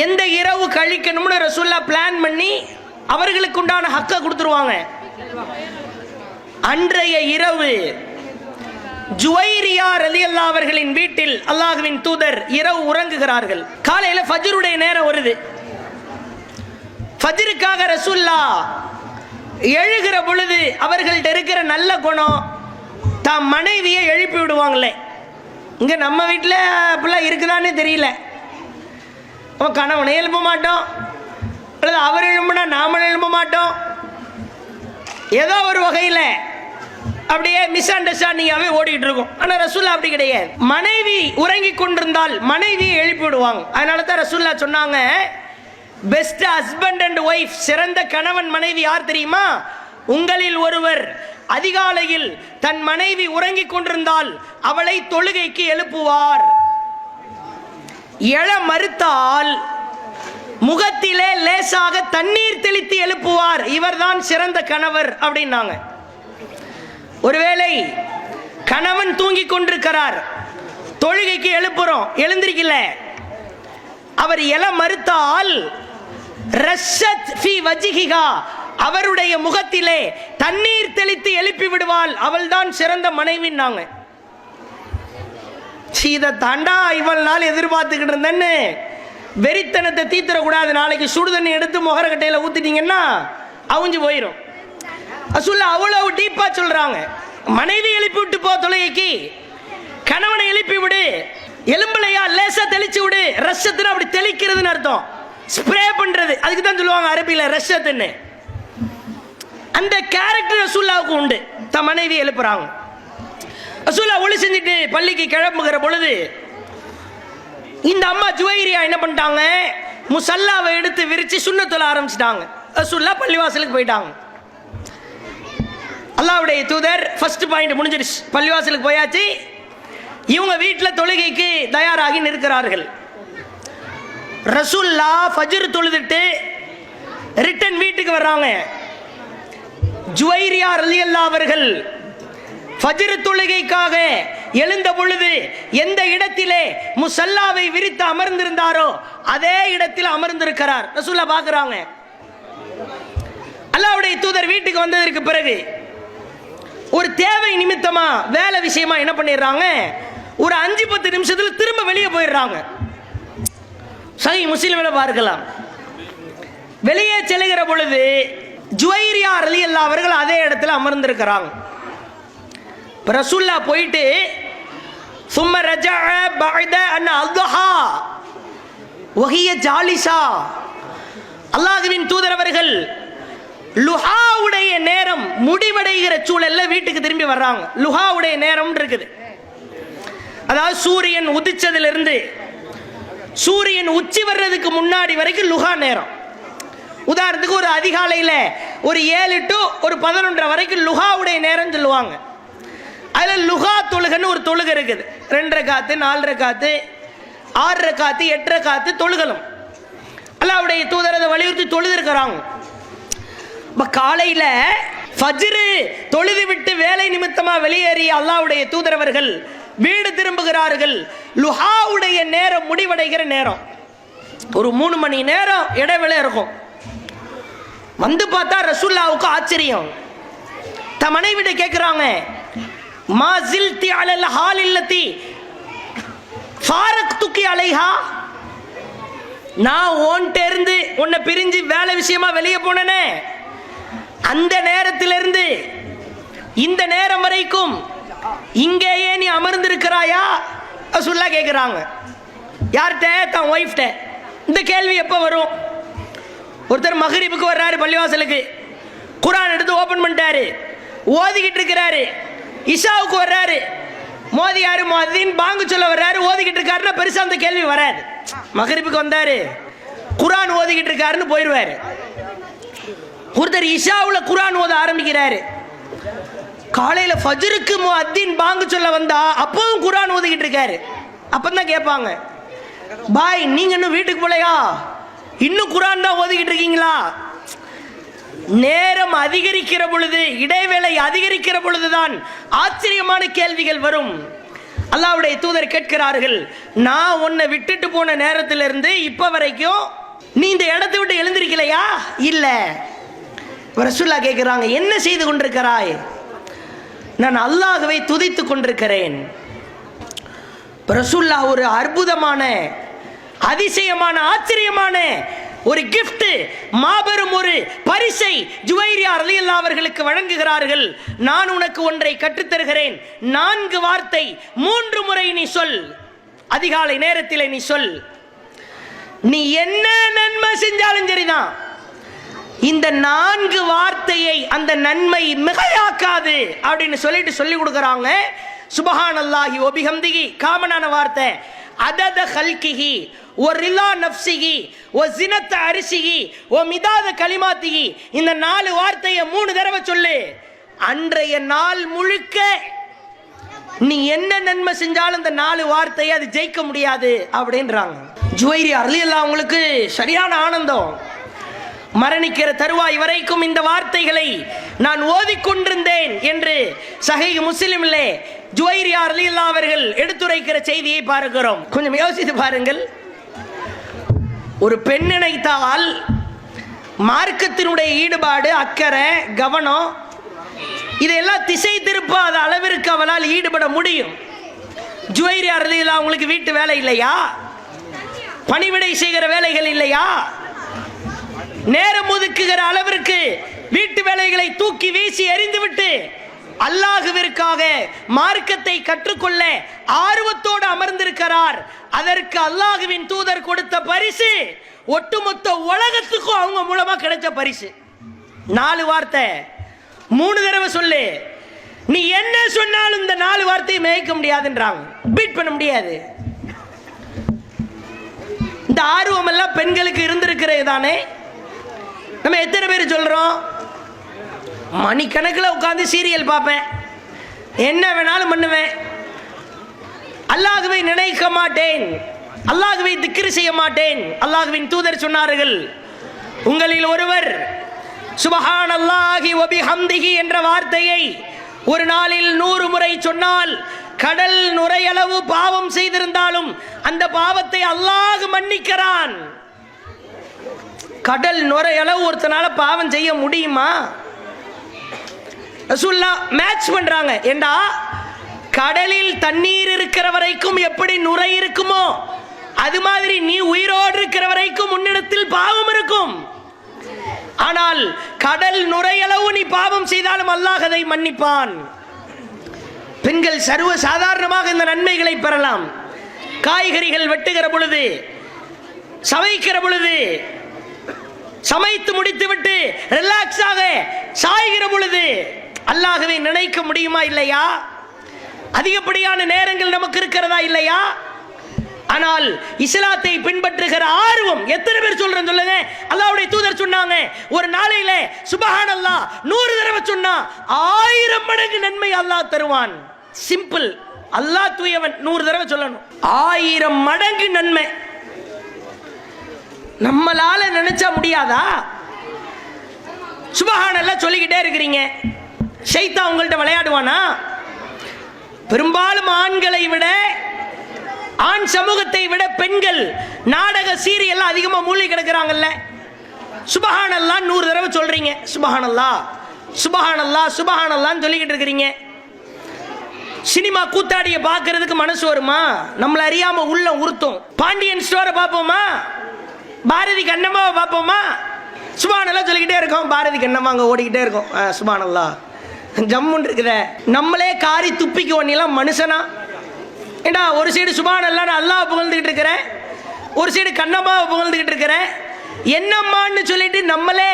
எந்த இரவு கழிக்கணும்னு ரசூலுல்லாஹ் பிளான் பண்ணி அவர்களுக்கு உண்டான ஹக்க கொடுத்துருவாங்க. அன்றைய இரவு ஜுவைரியா ரலியல்லாஹு அவர்களின் வீட்டில் அல்லாஹ்வின் தூதர் இரவு உறங்குகிறார்கள். காலையில ஃபஜ்ருடைய நேரம் வருது. ஃபஜ்ருக்காக ரசூலுல்லாஹ் எழுகிற பொழுது அவர்கள்ட்ட இருக்கிற நல்ல குணம், தாம் மனைவியை எழுப்பி விடுவாங்களே. இங்க நம்ம வீட்டில் அப்படிலாம் இருக்குதானே தெரியல. கணவனை எழுப்ப மாட்டோம், அல்லது அவர் எழும்புனா நாம எழுப்ப மாட்டோம். ஏதோ ஒரு வகையில் அப்படியே மிஸ் அண்டர்ஸ்டாண்டிங்காகவே ஓடிட்டு இருக்கும். ஆனால் ரசூலுல்லாஹ் அப்படி கிடையாது. மனைவி உறங்கி கொண்டிருந்தால் மனைவியை எழுப்பி விடுவாங்க. அதனால தான் ரசூலுல்லாஹ் சொன்னாங்க, பெஸ்ட் ஹஸ்பண்ட் அண்ட் ஒய்ஃப், சிறந்த கணவன் மனைவி யார் தெரியுமா? உங்களில் ஒருவர் அதிகாலையில் தன் மனைவி உறங்கிக் கொண்டிருந்தால் அவளை தொழுகைக்கு எழுப்புவார். எழ மறுத்தால் முகத்திலே லேசாக தண்ணீர் தெளித்து எழுப்புவார். இவர்தான் சிறந்த கணவர் அப்படின்னாங்க. ஒருவேளை கணவன் தூங்கி கொண்டிருக்கிறார், தொழுகைக்கு எழுப்புறோம், எழுந்திருக்கல, அவர் எழ மறுத்தால் ரஷத் ஃபி வஜ்ஹிஹா, அவருடைய முகத்திலே தண்ணீர் தெளித்து எழுப்பி விடுவாள். அவள்தான் சிறந்த மனைவின்னாங்க. இதை தாண்டா இவள் நாள் எதிர்பார்த்துக்கிட்டு இருந்தேன்னு வெறித்தனத்தை தீத்துறக்கூடாது. நாளைக்கு சுடுதண்ணி எடுத்து முகரக்கட்டையில் ஊற்றிட்டீங்கன்னா அவிஞ்சு போயிடும். ரசூலுல்லாஹ் அவ்வளவு டீப்பா சொல்றாங்க. மனைவி எழுப்பி விட்டு போ தொழுகைக்கு, கணவனை எழுப்பி விடு, எலும்பலையா லேசா தெளிச்சு விடு. ரஷத்துன்னு அப்படி தெளிக்கிறதுன்னு அர்த்தம், ஸ்ப்ரே பண்றது. அதுக்கு தான் சொல்லுவாங்க அரபியில ரஷத்துன்னு. அந்த கேரக்டர் ரசூலுல்லாஹ்வுக்கு உண்டு. தன் மனைவி எழுப்புறாங்க. ரசூலுல்லாஹ் ஒளி செஞ்சுட்டு பள்ளிக்கு கிளம்புகிற பொழுது இந்த அம்மா ஜுவைரியா என்ன பண்ணிட்டாங்க, முசல்லாவை எடுத்து விரிச்சு சுன்னத்துல ஆரம்பிச்சிட்டாங்க. ரசூலுல்லாஹ் பள்ளிவாசலுக்கு போயிட்டாங்க. அல்லாஹ்வுடைய தூதர் ஃபர்ஸ்ட் பாயிண்ட் முடிஞ்சிருச்சு. பள்ளிவாசலுக்கு போயாச்சு. இவங்க வீட்டில் தொழுகைக்கு தயாராகி நிற்கிறார்கள். ரசூலுல்லாஹ் ஃபஜ்ர் தொழுதுட்டு ரிட்டன் வீட்டுக்கு வர்றாங்க. ஜுவைரியா ரலியல்லாஹு அவர்கள் ஃபஜ்ர் தொழுகைக்காக எழுந்த பொழுது எந்த இடத்திலே முசல்லாவை விரித்து அமர்ந்திருந்தாரோ அதே இடத்தில் அமர்ந்திருக்கிறார். ரசூலுல்லாஹ் பார்க்கறாங்க. அல்லாஹ்வுடைய தூதர் வீட்டுக்கு வந்ததற்கு பிறகு ஒரு தேவை நிமித்தமா வேலை விஷயமா என்ன பண்ணிடுறாங்க, ஒரு 5-10 நிமிஷத்துல திரும்ப வெளியே போயிடுறாங்க. சஹீஹ் முஸ்லிம்ல பார்க்கலாம். வெளியே செல்லுகிற பொழுது ஜுவைரியா ரலியல்லாஹு அவர்கள் அதே இடத்துல அமர்ந்திருக்கிறாங்க. ரசூலுல்லாஹ் போயிட்டு ثم رجع بعد ان اضحى وهي جالسه, அல்லாஹ்வின் தூதர் அவர்கள் லுஹாவுடைய நேரம் முடிவடைகிற சூழல்ல வீட்டுக்கு திரும்பி வர்றாங்க. லுஹாவுடைய நேரம் இருக்குது, அதாவது சூரியன் உதிச்சதிலிருந்து சூரியன் உச்சி வர்றதுக்கு முன்னாடி வரைக்கும் லுஹா நேரம். உதாரணத்துக்கு ஒரு அதிகாலையில் ஒரு 7 to ஒரு 11 வரைக்கும் லுஹாவுடைய நேரம் சொல்லுவாங்க. அதில் லுஹா தொழுகன்னு ஒரு தொழுகை இருக்குது. 2 ரக்காத்து, 4 ரக்காத்து, 6 ரக்காத்து, 8 ரக்காத்து தொழுகலும் அல்லாஹ்வுடைய தூதர் அதை வலியுறுத்தி தொழுதிருக்கிறாங்க. இப்போ காலையில் ஃபஜ்ரு தொழுது விட்டு வேலை நிமித்தமாக வெளியேறிய அல்லாஹ்வுடைய தூதர் அவர்கள் வீடு திரும்புகிறார்கள். லுஹாவுடைய நேரம் முடிவடைகிற நேரம் ஒரு 3 மணி நேரம் இடைவேளை இருக்கும். வந்து பார்த்தா ரசூலுல்லாஹ்வுக்கு ஆச்சரியம். தன் மனைவிட்ட கேட்குறாங்க, மா ஜில்தி அலல் ஹாலில்லதி ஃபாரக்துகி அலைஹா, நான் உன்கிட்ட இருந்து உன்னை பிரிஞ்சு வேலை விஷயமா வெளியே போனேனே, அந்த நேரத்திலிருந்து இந்த நேரம் வரைக்கும் இங்கேயே நீ அமர்ந்திருக்கிறாயா? ரசூலுல்லாஹ் கேட்குறாங்க. யார்கிட்ட? தன் ஒய்ஃப்ட. இந்த கேள்வி எப்போ வரும்? ஒருத்தர் மக்ரிபுக்கு வர்றாரு பள்ளிவாசலுக்கு, குர்ஆன் எடுத்து ஓபன் பண்ணிட்டாரு, ஓதிக்கிட்டு இருக்கிறாரு. இஷாவுக்கு வர்றாரு, மோதியாரு மோதின் பாங்கு சொல்ல வர்றாரு, ஓதிக்கிட்டு இருக்காருன்னா பெருசா அந்த கேள்வி வராது. மக்ரிபுக்கு வந்தாரு, குர்ஆன் ஓதிக்கிட்டு இருக்காருன்னு போயிடுவாரு. ஒருத்தர் இஷாவில் குர்ஆன் ஓத ஆரம்பிக்கிறாரு, காலையில் ஃபஜ்ருக்கு முஅத்தின் பாங்கு சொல்ல வந்தா அப்பவும் குர்ஆன் ஓதிக்கிட்டு இருக்காரு. அப்பதான் கேட்பாங்க, பாய் நீங்க இன்னும் வீட்டுக்கு போலையா, இன்னும் குர்ஆன் தான் ஓதிக்கிட்டு இருக்கீங்களா? நேரம் அதிகரிக்கிற பொழுது, இடைவேளை அதிகரிக்கிற பொழுதுதான் ஆச்சரியமான கேள்விகள் வரும். அல்லாஹ்வுடைய தூதர் கேட்கிறார்கள், நான் உன்னை விட்டுட்டு போன நேரத்திலிருந்து இப்ப வரைக்கும் நீ இந்த இடத்தை விட்டு எழுந்திருக்கலையா? இல்ல. ரசூலுல்லாஹ் கேட்கிறாங்க, என்ன செய்து கொண்டிருக்கிறாய்? நான் அல்லாஹ்வை துதித்துக் கொண்டிருக்கிறேன். ரசூலுல்லாஹ் ஒரு அற்புதமான, அதிசயமான, ஆச்சரியமான ஒரு கிஃப்ட், மாபெரும் ஒரு பரிசை ஜுவைரியா ரலியல்லாஹு அவர்களுக்கு வழங்குகிறார்கள். நான் உனக்கு ஒன்றை கற்றுத்தருகிறேன், 4 வார்த்தை 3 முறை நீ சொல். அதிகாலை நேரத்தில் நீ சொல். நீ என்ன நன்மை செஞ்சாலும் சரிதான், இந்த 4 வார்த்தையை அந்த நன்மை மிகையாக்காது அப்படின்னு சொல்லிட்டு சொல்லி கொடுக்குறாங்க. சுபஹானல்லாஹி வ பிஹம்திஹி காமனான வார்த்தை, அதத ஹல்கிஹி வ ரிலா நஃப்ஸிஹி வ ஸினத அர்ஷிஹி வ மிதாத கலிமாத்திஹி. இந்த 4 வார்த்தையை 3 தடவை சொல்லு, அன்றைய நாள் முழுக்க நீ என்ன நன்மை செஞ்சாலும் இந்த 4 வார்த்தையை அது ஜெயிக்க முடியாது அப்படின்றாங்க. ஜுவைரியா ரலியல்லாஹு அவங்களுக்கு சரியான ஆனந்தம். மரணிக்கிற தருவாய் வரைக்கும் இந்த வார்த்தைகளை நான் ஓதிக்கொண்டிருந்தேன் என்று சஹீஹ் முஸ்லிமிலே ஜுவைரியா ரலியல்லாஹு அவர்கள் எடுத்துரைக்கிற செய்தியை பார்க்கிறோம். கொஞ்சம் யோசித்து பாருங்கள். ஒரு பெண் நினைத்தால் மார்க்கத்தினுடைய ஈடுபாடு, அக்கறை, கவனம் இதையெல்லாம் திசை திருப்பாத அளவிற்கு அவளால் ஈடுபட முடியும். ஜுவைரியா ரலியல்லாஹு அவங்களுக்கு வீட்டு வேலை இல்லையா? பணிவிடை செய்கிற வேலைகள் இல்லையா? நேரம் ஒதுக்குகிற அளவிற்கு வீட்டு வேலைகளை தூக்கி வீசி எறிந்துவிட்டு அல்லாஹ்விற்காக மார்க்கத்தை கற்றுக்கொள்ள ஆர்வத்தோடு அமர்ந்திருக்கிறார். அதற்கு அல்லாஹ்வின் தூதர் கொடுத்த பரிசு ஒட்டுமொத்த உலகத்துக்கும் அவங்க மூலமா கிடைச்ச பரிசு. 4 வார்த்தை 3 தடவை சொல்லு, நீ என்ன சொன்னாலும் இந்த 4 வார்த்தையை மேய்க்க முடியாதுன்றாங்க, பீட் பண்ண முடியாது. இந்த ஆர்வம் எல்லாம் பெண்களுக்கு இருந்திருக்கிறது தானே? நம்ம எத்தனை பேர் சொல்றோம், மணிக்கணக்கில் உட்கார்ந்து சீரியல் பார்ப்பேன், என்ன வேணாலும் பண்ணுவேன், அல்லாஹ்வை நினைக்க மாட்டேன், அல்லாஹ்வை திக்ர் செய்ய மாட்டேன். அல்லாஹ்வின் தூதர் சொன்னார்கள், உங்களில் ஒருவர் சுப்ஹானல்லாஹி வ பிஹம்திஹி என்ற வார்த்தையை ஒரு நாளில் 100 முறை சொன்னால் கடல் நுரையளவு பாவம் செய்திருந்தாலும் அந்த பாவத்தை அல்லாஹ் மன்னிக்கிறான். கடல் நுரையளவு ஒருத்தனால பாவம் செய்ய முடியுமா? ரசூலுல்லாஹ் மேட்ச் பண்றாங்க. ஏண்டா கடலில் தண்ணீர் இருக்கிற வரைக்கும் எப்படி நுரை இருக்குமோ அது மாதிரி நீ உயிரோடு இருக்கிற வரைக்கும் உன்னிடத்தில் பாவம் இருக்கும். ஆனால் கடல் நுரையளவு நீ பாவம் செய்தாலும் அல்லாஹ் அதை மன்னிப்பான். பெண்கள் சர்வ சாதாரணமாக இந்த நன்மைகளை பெறலாம். காய்கறிகள் வெட்டுகிற பொழுது, சமைக்கிற பொழுது, சமைத்து முடித்துவிட்டு ரிலாக்ஸாக சாய்கிற பொழுது அல்லாஹ்வை நினைக்க முடியுமா இல்லையா? அதிகப்படியான நேரங்கள் நமக்கு இருக்கிறதா இல்லையா? ஆனால் இஸ்லாத்தை பின்பற்றுகிற ஆர்வம் எத்தனை பேர் சொல்றேன் சொல்லுங்க. அல்லாஹ்வுடைய தூதர் சொன்னாங்க, ஒரு நாளையில சுப்ஹானல்லாஹ் 100 தடவை சொன்னா 1000 மடங்கு நன்மை அல்லாஹ் தருவான். சிம்பிள். அல்லாஹ் தூயவன், 100 தடவை சொல்லணும், 1000 மடங்கு நன்மை. நம்மளால நினைச்சா முடியாதா? சுப்ஹானல்லாஹ் சொல்லிக்கிட்டே இருக்கிறீங்க, ஷைத்தான் உங்கள்ட்ட விளையாடுவானா? பெரும்பாலும் ஆண்களை விட, ஆண் சமூகத்தை விட பெண்கள் நாடக சீரியல் அதிகமா மூழ்கி கிடக்குறாங்கல்ல. சுப்ஹானல்லாஹ் 100 தடவை சொல்றீங்க, சுப்ஹானல்லாஹ் சுப்ஹானல்லாஹ் சுப்ஹானல்லாஹ்னு சொல்லிக்கிட்டு இருக்கிறீங்க. சினிமா கூத்தாடிய பார்க்கிறதுக்கு மனசு வருமா? நம்மள அறியாம உள்ள உறுத்தும். பாண்டியன் ஸ்டோரை பார்ப்போமா? பாரதி கண்ணம்மாவை பார்ப்போமா? சுப்ஹானல்லாஹ் சொல்லிக்கிட்டே இருக்கோம், பாரதி கண்ணம்மா அங்க ஓடிக்கிட்டே இருக்கும், சுப்ஹானல்லாஹ் ஜம்முன்னு இருக்குதே. நம்மளே காரி துப்பிக்கு ஒன்னிலாம் மனுஷனா? ஏண்டா ஒரு சைடு சுப்ஹானல்லாஹ்னு அல்லாஹ் புகழ்ந்துகிட்டு இருக்கிறேன், ஒரு சைடு கண்ணம்மாவை புகழ்ந்துகிட்டு இருக்கிறேன். என்னம்மான்னு சொல்லிட்டு நம்மளை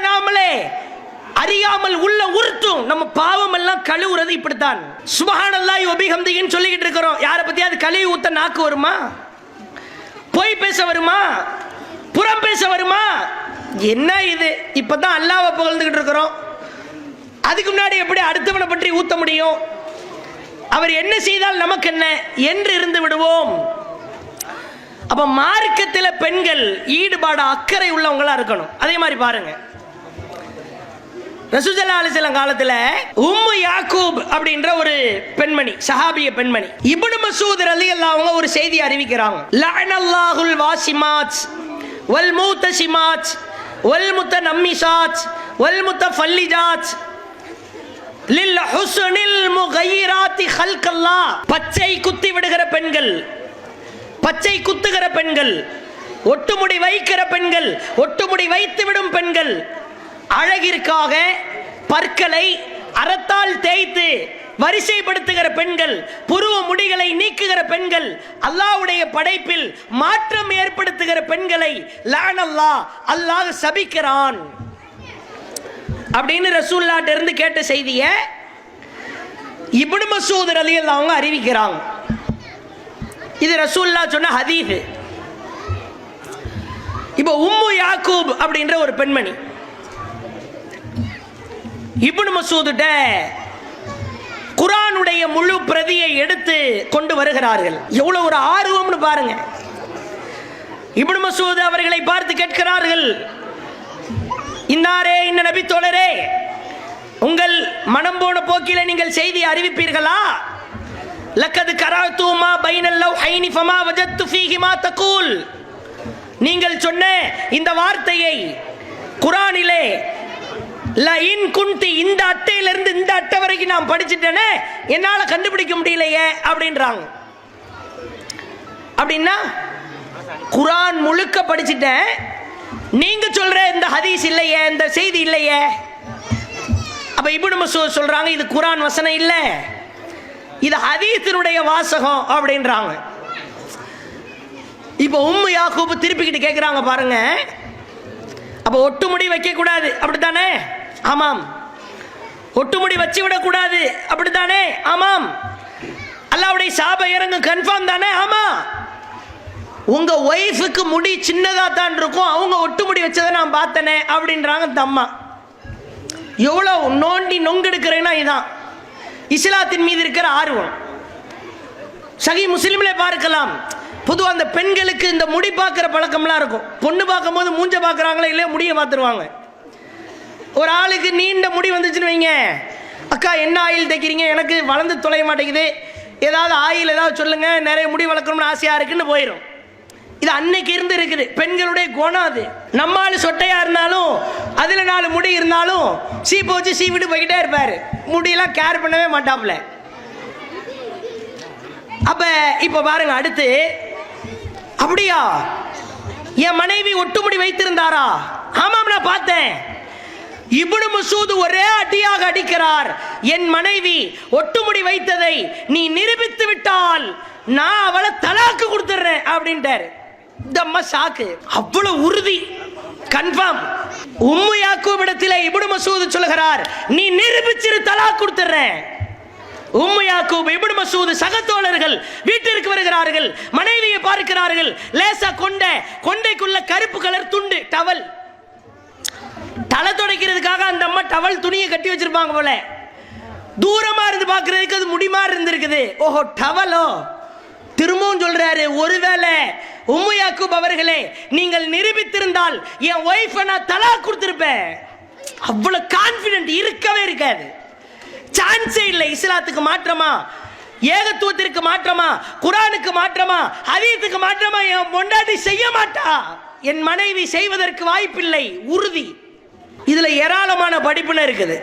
நாமளே அறியாமல் உள்ள உறுத்தும். நம்ம பாவம் எல்லாம் கழுவுறது இப்படித்தான். சுப்ஹானல்லாஹி வ பிஹம்திஹின்னு சொல்லிக்கிட்டு இருக்கிறோம். யாரை பத்தியாவது கழுவி ஊத்த நாக்கு வருமா? பொய் பேச வருமா? புறம் பேச வருமா? என்ன இது? இப்பதான் அல்லாஹ்வை புகழ்ந்துகிட்டு இருக்கிறோம், அதுக்கு முன்னாடி எப்படி அடுத்தவனை பற்றி ஊத்த முடியும்? அவர் என்ன செய்தால் நமக்கு என்ன என்று இருந்து விடுவோம். அப்ப மார்க்கத்தில் பெண்கள் ஈடுபாடு அக்கறை உள்ளவங்களா இருக்கணும். அதே மாதிரி பாருங்க, ரசூல் ஸல்லல்லாஹு அலைஹி வஸல்லம் காலத்துல உம்மு யாக்கூப் அப்படின்ற ஒரு பெண்மணி, சஹாபிய பெண்மணி, இப்னு மஸ்ஊத் ரலியல்லாஹு அன்ஹு ஒரு செய்தி அறிவிக்கிறாங்க. லஅனல்லாஹுல் வாசிமாத் வல் மூதசிமாத் வல் முத்தனம்மிசாத் வல் முத்தஃபல்லிஜாத் லில் ஹுஸ்னில் முகையிராத்தி ஹல்கல்லாஹ். பச்சை குத்தி விடுகிற பெண்கள், பச்சை குத்துகிற பெண்கள், ஒட்டுமுடி வைக்கிற பெண்கள், ஒட்டுமுடி வைத்து விடும் பெண்கள், அழகிற்காக பற்களை அறத்தால் தேய்த்து வரிசைப்படுத்துகிற பெண்கள், புருவ முடிகளை நீக்குகிற பெண்கள், அல்லாஹ்வுடைய படைப்பில் மாற்றம் ஏற்படுத்துகிற பெண்களை லஅனல்லாஹ், அல்லாஹ் சபிக்கிறான் அப்படின்னு ரசூலுல்லாஹ்ட்ட இருந்து கேட்ட செய்தியை இப்னு மஸ்ஊத் ரலியல்லாஹு அன்ஹு அறிவிக்கிறாங்க. இது ரசூலுல்லாஹ் சொன்ன ஹதீஸ். இப்போ உம்மு யாக்கூப் அப்படின்ற ஒரு பெண்மணி இப்னு மஸ்ஊத்ட்ட குர்ஆனுடைய முழு பிரதியை எடுத்து கொண்டு வருகிறார்கள். எவ்வளவு ஒரு ஆர்வம்னு பாருங்க. இப்னு மஸ்ஊத் அவர்களை பார்த்து கேட்கிறார்கள், இன்னாரே, இன்ன நபி தோழரே, உங்கள் மனம் போன போக்கிலே நீங்கள் செய்தி அறிவிப்பீர்களா? லக்கது கராத்து மா பைனல் லவ்ஹைனி ஃபமா வஜத்து ஃபீஹி மா தகூல். நீங்கள் சொன்ன இந்த வார்த்தையை குர்ஆனிலே லஇன் குன்தி, இந்த அட்டையிலிருந்து இந்த அட்டை வரைக்கும் நான் படிச்சுட்டேனே, என்னால கண்டுபிடிக்க முடியலையே அப்படின்றாங்க. அப்படின்னா குரான் முழுக்க படிச்சுட்டேன், நீங்க சொல்ற இந்த ஹதீஸ் இல்லையே, இந்த செய்தி இல்லையே. அப்ப இப்னு மஸ்ஊத் சொல்றாங்க இது குரான் வசனம் இல்ல, இது ஹதீஸினுடைய வாசகம் அப்படின்றாங்க. இப்ப உம்மு யாக்கூப் திருப்பிக்கிட்டு கேட்கிறாங்க பாருங்க, அப்ப ஒட்டுமுடி வைக்க கூடாது அப்படித்தானே? ஆமாம். ஒட்டுமுடி வச்சு விடக்கூடாது அப்படித்தானே? ஆமாம். அல்லாஹ்வுடைய சாப இறங்கு கன்ஃபார்ம் தானே? ஆமா. உங்க ஒய்ஃபுக்கு முடி சின்னதா தான் இருக்கும், அவங்க ஒட்டுமுடி வச்சதை நான் பார்த்தனே அப்படின்றாங்க தம்மா. எவ்வளவு நோண்டி நொங்கெடுக்கிறேன்னா இதான் இஸ்லாத்தின் மீது இருக்கிற ஆர்வம். சஹீஹ் முஸ்லிம்ல பார்க்கலாம், பொதுவாக அந்த பெண்களுக்கு இந்த முடி பார்க்குற பழக்கம்லாம் இருக்கும். பொண்ணு பார்க்கும் போது மூஞ்ச பார்க்குறாங்களே இல்லையா, முடியை பார்த்துருவாங்க. ஒரு ஆளுக்கு நீண்ட முடி வந்துச்சுன்னு வைங்க, அக்கா என்ன ஆயில் தைக்கிறீங்க, எனக்கு வளர்ந்து தொலைய மாட்டேங்குது, ஏதாவது ஆயில் ஏதாவது சொல்லுங்க, நிறைய முடி வளர்க்கணும்னு ஆசையாக இருக்குன்னு போயிடும். இது அன்னைக்கு இருந்து இருக்குது, பெண்களுடைய குணம் அது. நம்மால் சொட்டையா இருந்தாலும் அதில் 4 முடி இருந்தாலும் சீப்பு வச்சு சீவிட்டு போய்கிட்டே இருப்பார், முடியெல்லாம் கேர் பண்ணவே மாட்டாப்புல. அப்ப இப்ப பாருங்க, அடுத்து அப்படியா என் மனைவி ஒட்டுமுடி வைத்திருந்தாரா? ஆமாம், நான் பார்த்தேன். இப்னு மஸ்ஊத் ஒரே அடியாக அடிக்கிறார், என் மனைவி ஒட்டுமுடி வைத்ததை நீ நிரூபித்து விட்டால் நான் அவளை தலாக்கு கொடுத்துறேன் அப்படின்ட்டாரு. தம்மா சாக்கு, அவ்வளவு உறுதி, கன்ஃபார்ம். உம்மு யாக்கூப் இடத்திலே இப்னு மஸ்ஊத் சொல்கிறார், நீ நிரூபிச்சிரு, தலாக் கொடுத்துறேன். உம்மு யாக்கூப், இப்னு மஸ்ஊத் சகத்தோழர்கள் வீட்டிற்கு வருகிறார்கள், மனைவியை பார்க்கிறார்கள். லேசா கொண்டைக்குள்ள கருப்பு கலர் துண்டு டவல், தலை துடைக்கிறதுக்காக அந்த அம்மா டவல் துணியை கட்டி வச்சிருப்பாங்க போல. தூரமா இருந்து பார்க்கிறதுக்கு அது முடி மாதிரி இருந்திருக்குது. ஓஹோ, டவலோ. திரும்பவும் சொல்றாரு, ஒருவேளை உம்மு யாக்கூப் அவர்களே நீங்கள் நிரூபித்திருந்தால் என் ஒய்ஃபை நான் தலாக் கொடுத்திருப்பேன். அவ்வளவு கான்பிடென்ட் இருக்கவே இருக்காது, சான்ஸே இல்லை. இஸ்லாத்துக்கு மாற்றமா, ஏகத்துவத்திற்கு மாற்றமா, குரானுக்கு மாற்றமா, ஹதீஸுக்கு மாற்றமா என் பொண்டாட்டி செய்ய மாட்டா, என் மனைவி செய்வதற்கு வாய்ப்பில்லை, உறுதி. இதுல ஏராளமான படிப்புன்னு இருக்குது.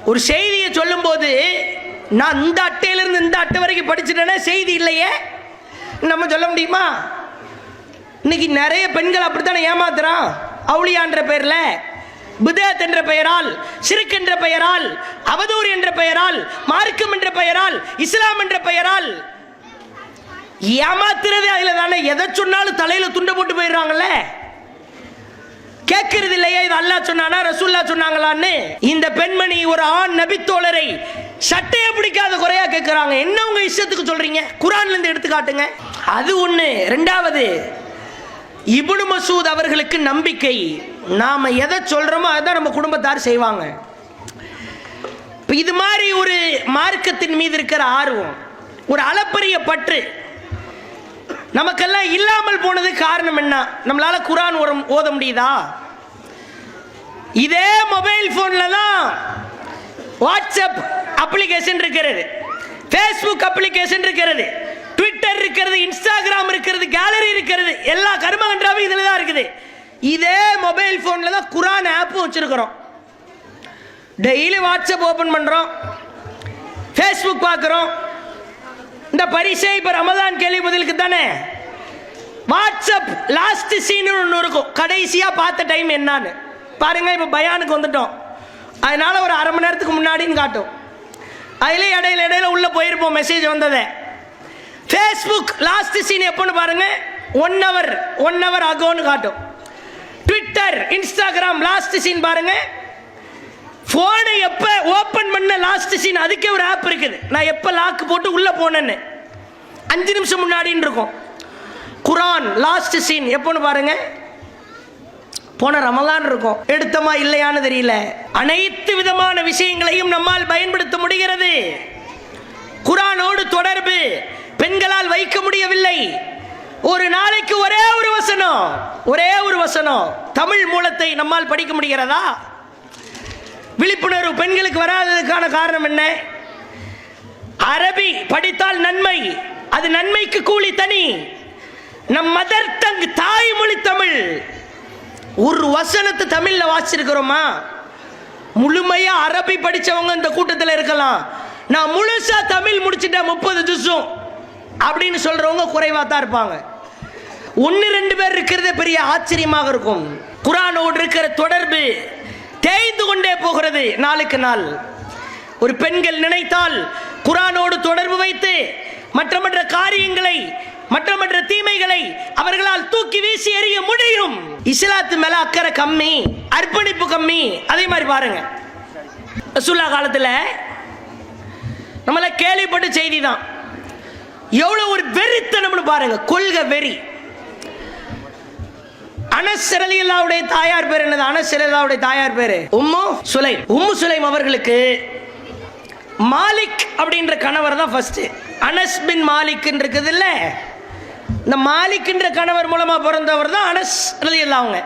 ஒரு செய்தியை சொல்லும் போது நான் இந்த அட்டையிலிருந்து இந்த அட்டை வரைக்கும் படிச்சுட்டேன்னா செய்தி இல்லையே நம்ம சொல்ல முடியுமா? இன்னைக்கு நிறைய பெண்கள் அப்படித்தானே ஏமாத்துறான். அவுலியான்ற பெயர்ல, பிதஅத் என்ற பெயரால், ஷிர்க் என்ற பெயரால், அவதூறு என்ற பெயரால், மார்க்கம் என்ற பெயரால், இஸ்லாம் என்ற பெயரால் ஏமாத்துறதே அதுல தானே. எதை சொன்னாலும் தலையில துண்டை போட்டு போயிடுறாங்கல்ல. கேட்கறது இல்லையே, இது அல்லாஹ் சொன்னானா ரசூல்லா சொன்னாங்களான்னு. இந்த பெண்மணி ஒரு ஆண் நபித்தோழரை சட்டையை பிடிக்காத குறையா கேட்கிறாங்க. என்ன உங்க இஷ்டத்துக்கு சொல்றீங்க, குரான்ல இருந்து எடுத்து காட்டுங்க. அது ஒண்ணு. ரெண்டாவது, இப்னு மஸ்ஊத் அவர்களுக்கு நம்பிக்கை, நாம எதை சொல்றோமோ அதான் நம்ம குடும்பத்தார் செய்வாங்க. இது மாதிரி ஒரு மார்க்கத்தின் மீது இருக்கிற ஆர்வம், ஒரு அளப்பரிய பற்று நமக்கெல்லாம் இல்லாமல் போனது காரணம் என்ன? நம்மளால குரான் ஓத முடியுதா? இதே மொபைல் போன்ல தான் வாட்ஸ்அப் அப்ளிகேஷன் இருக்கிறது, ஃபேஸ்புக் அப்ளிகேஷன் இருக்கிறது, ட்விட்டர் இருக்கிறது, இன்ஸ்டாகிராம் இருக்கிறது, கேலரி இருக்கிறது, எல்லா கர்மகண்டாவும் இதுல தான் இருக்குது. இதே மொபைல் போன்ல தான் குரான் ஆப்பும் வச்சிருக்கிறோம். டெய்லி வாட்ஸ்அப் ஓபன் பண்றோம், ஃபேஸ்புக் பார்க்கிறோம். இந்த பரிசை இப்ப ரமதான் கேள்வி பதிலுக்கு தானே வாட்ஸ்அப் லாஸ்ட் சீன் ஒன்று இருக்கும், கடைசியா பார்த்த டைம் என்னன்னு பாருங்க. இப்ப பயானுக்கு வந்துட்டோம், அதனால ஒரு அரை மணி நேரத்துக்கு முன்னாடின்னு காட்டும். அதுல இடையில உள்ள போயிருப்போம் மெசேஜ் வந்ததை. ஃபேஸ்புக் லாஸ்ட் சீன் எப்போன்னு பாருங்க, 1 hour அகோன்னு காட்டும். ட்விட்டர், இன்ஸ்டாகிராம் லாஸ்ட் சீன் பாருங்க. போனை எப்ப ஓபன் பண்ண லாஸ்ட் சீன், அதுக்கே ஒரு ஆப் இருக்குது. நான் எப்ப லாக் போட்டு உள்ள போனேன்னு 5 நிமிஷம் முன்னாடின்னு இருக்கும். குரான் லாஸ்ட் சீன் எப்போன்னு பாருங்க, போன ரமலான் இருக்கும். எடுத்தமா இல்லையான்னு தெரியல. அனைத்து விதமான விஷயங்களையும் நம்மால் பயன்படுத்த முடிகிறது. குரானோடு தொடர்பு பெண்களால் வைக்க முடியவில்லை. ஒரு நாளைக்கு ஒரே ஒரு வசனம் தமிழ் மூலத்தை நம்மால் படிக்க முடிகிறதா? விழிப்புணர்வு பெண்களுக்கு வராததுக்கான காரணம் என்ன? அரபி படித்தால் நன்மை, அது நன்மைக்கு கூலி தனி. நம் மதர் டங், தாய்மொழி தமிழ், ஒரு வசனத்தை தமிழ்ல வாசிச்சிருக்கிறோமா? முழுமையா அரபி படிச்சவங்க இந்த கூட்டத்தில் இருக்கலாம். நான் முழுசா தமிழ் முடிச்சிட்டேன் 30 ஜுஸும் அப்படின்னு சொல்றவங்க குறைவா தான் இருப்பாங்க. ஒன்னு ரெண்டு பேர் இருக்கிறது பெரிய ஆச்சரியமாக இருக்கும். குர்ஆனோடு இருக்கிற தொடர்பு தேய்ந்து கொண்டே போகிறது நாளுக்கு நாள். ஒரு பெண்கள் நினைத்தால் குர்ஆனோடு தொடர்பு வைத்து மற்ற காரியங்களை மற்ற தீமைகளை அவர்களால் தூக்கி வீசி எறிய முடியும். இஸ்லாத்து மேல அக்கறை கம்மி, அர்ப்பணிப்பு கம்மி. அதே மாதிரி பாருங்க, ரசூலுல்லாஹ் காலத்துல நம்மள கேள்விப்பட்ட செய்தி தான். எவ்வளவு ஒரு வெறித்தனம்னு பாருங்க, கொள்கை வெறி. அனஸ் ரலியல்லாஹுடைய தாயார் பேர் என்னது? அனஸ் ரலியல்லாஹுடைய தாயார் பேரு உம்மு சுலைம். உம்மு சுலைம் அவர்களுக்கு மாலிக் அப்படின்ற கணவர் தான் ஃபர்ஸ்ட். அனஸ் பின் மாலிக் இருக்குது இல்ல, இந்த மாலிக் என்ற கணவர் மூலமா பிறந்தவர் தான் அனஸ் ரலியல்லாஹு.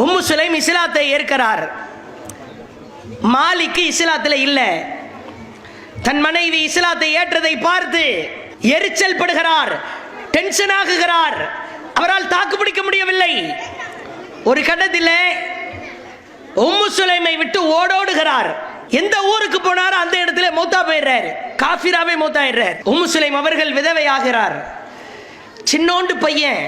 உம்மு சுலைம் இஸ்லாத்தை ஏற்கிறார். மாலிக் இஸ்லாத்துல இல்ல. தன் மனைவி இஸ்லாத்தை ஏற்றதை பார்த்து எரிச்சல் படுகிறார், டென்ஷன் ஆகுகிறார். அவரால் தாக்கு பிடிக்க முடியவில்லை. ஒரு கட்டத்தில் உம்மு சுலைமை விட்டு ஓடோடுகிறார். எந்த ஊருக்கு போனாரோ அந்த இடத்துல மௌத்தா போயிடுறார், காஃபிராவே மௌத்தாயிடுறார். உம்மு சுலைம் அவர்கள் விதவை ஆகிறார். சின்னோண்டு பையன்,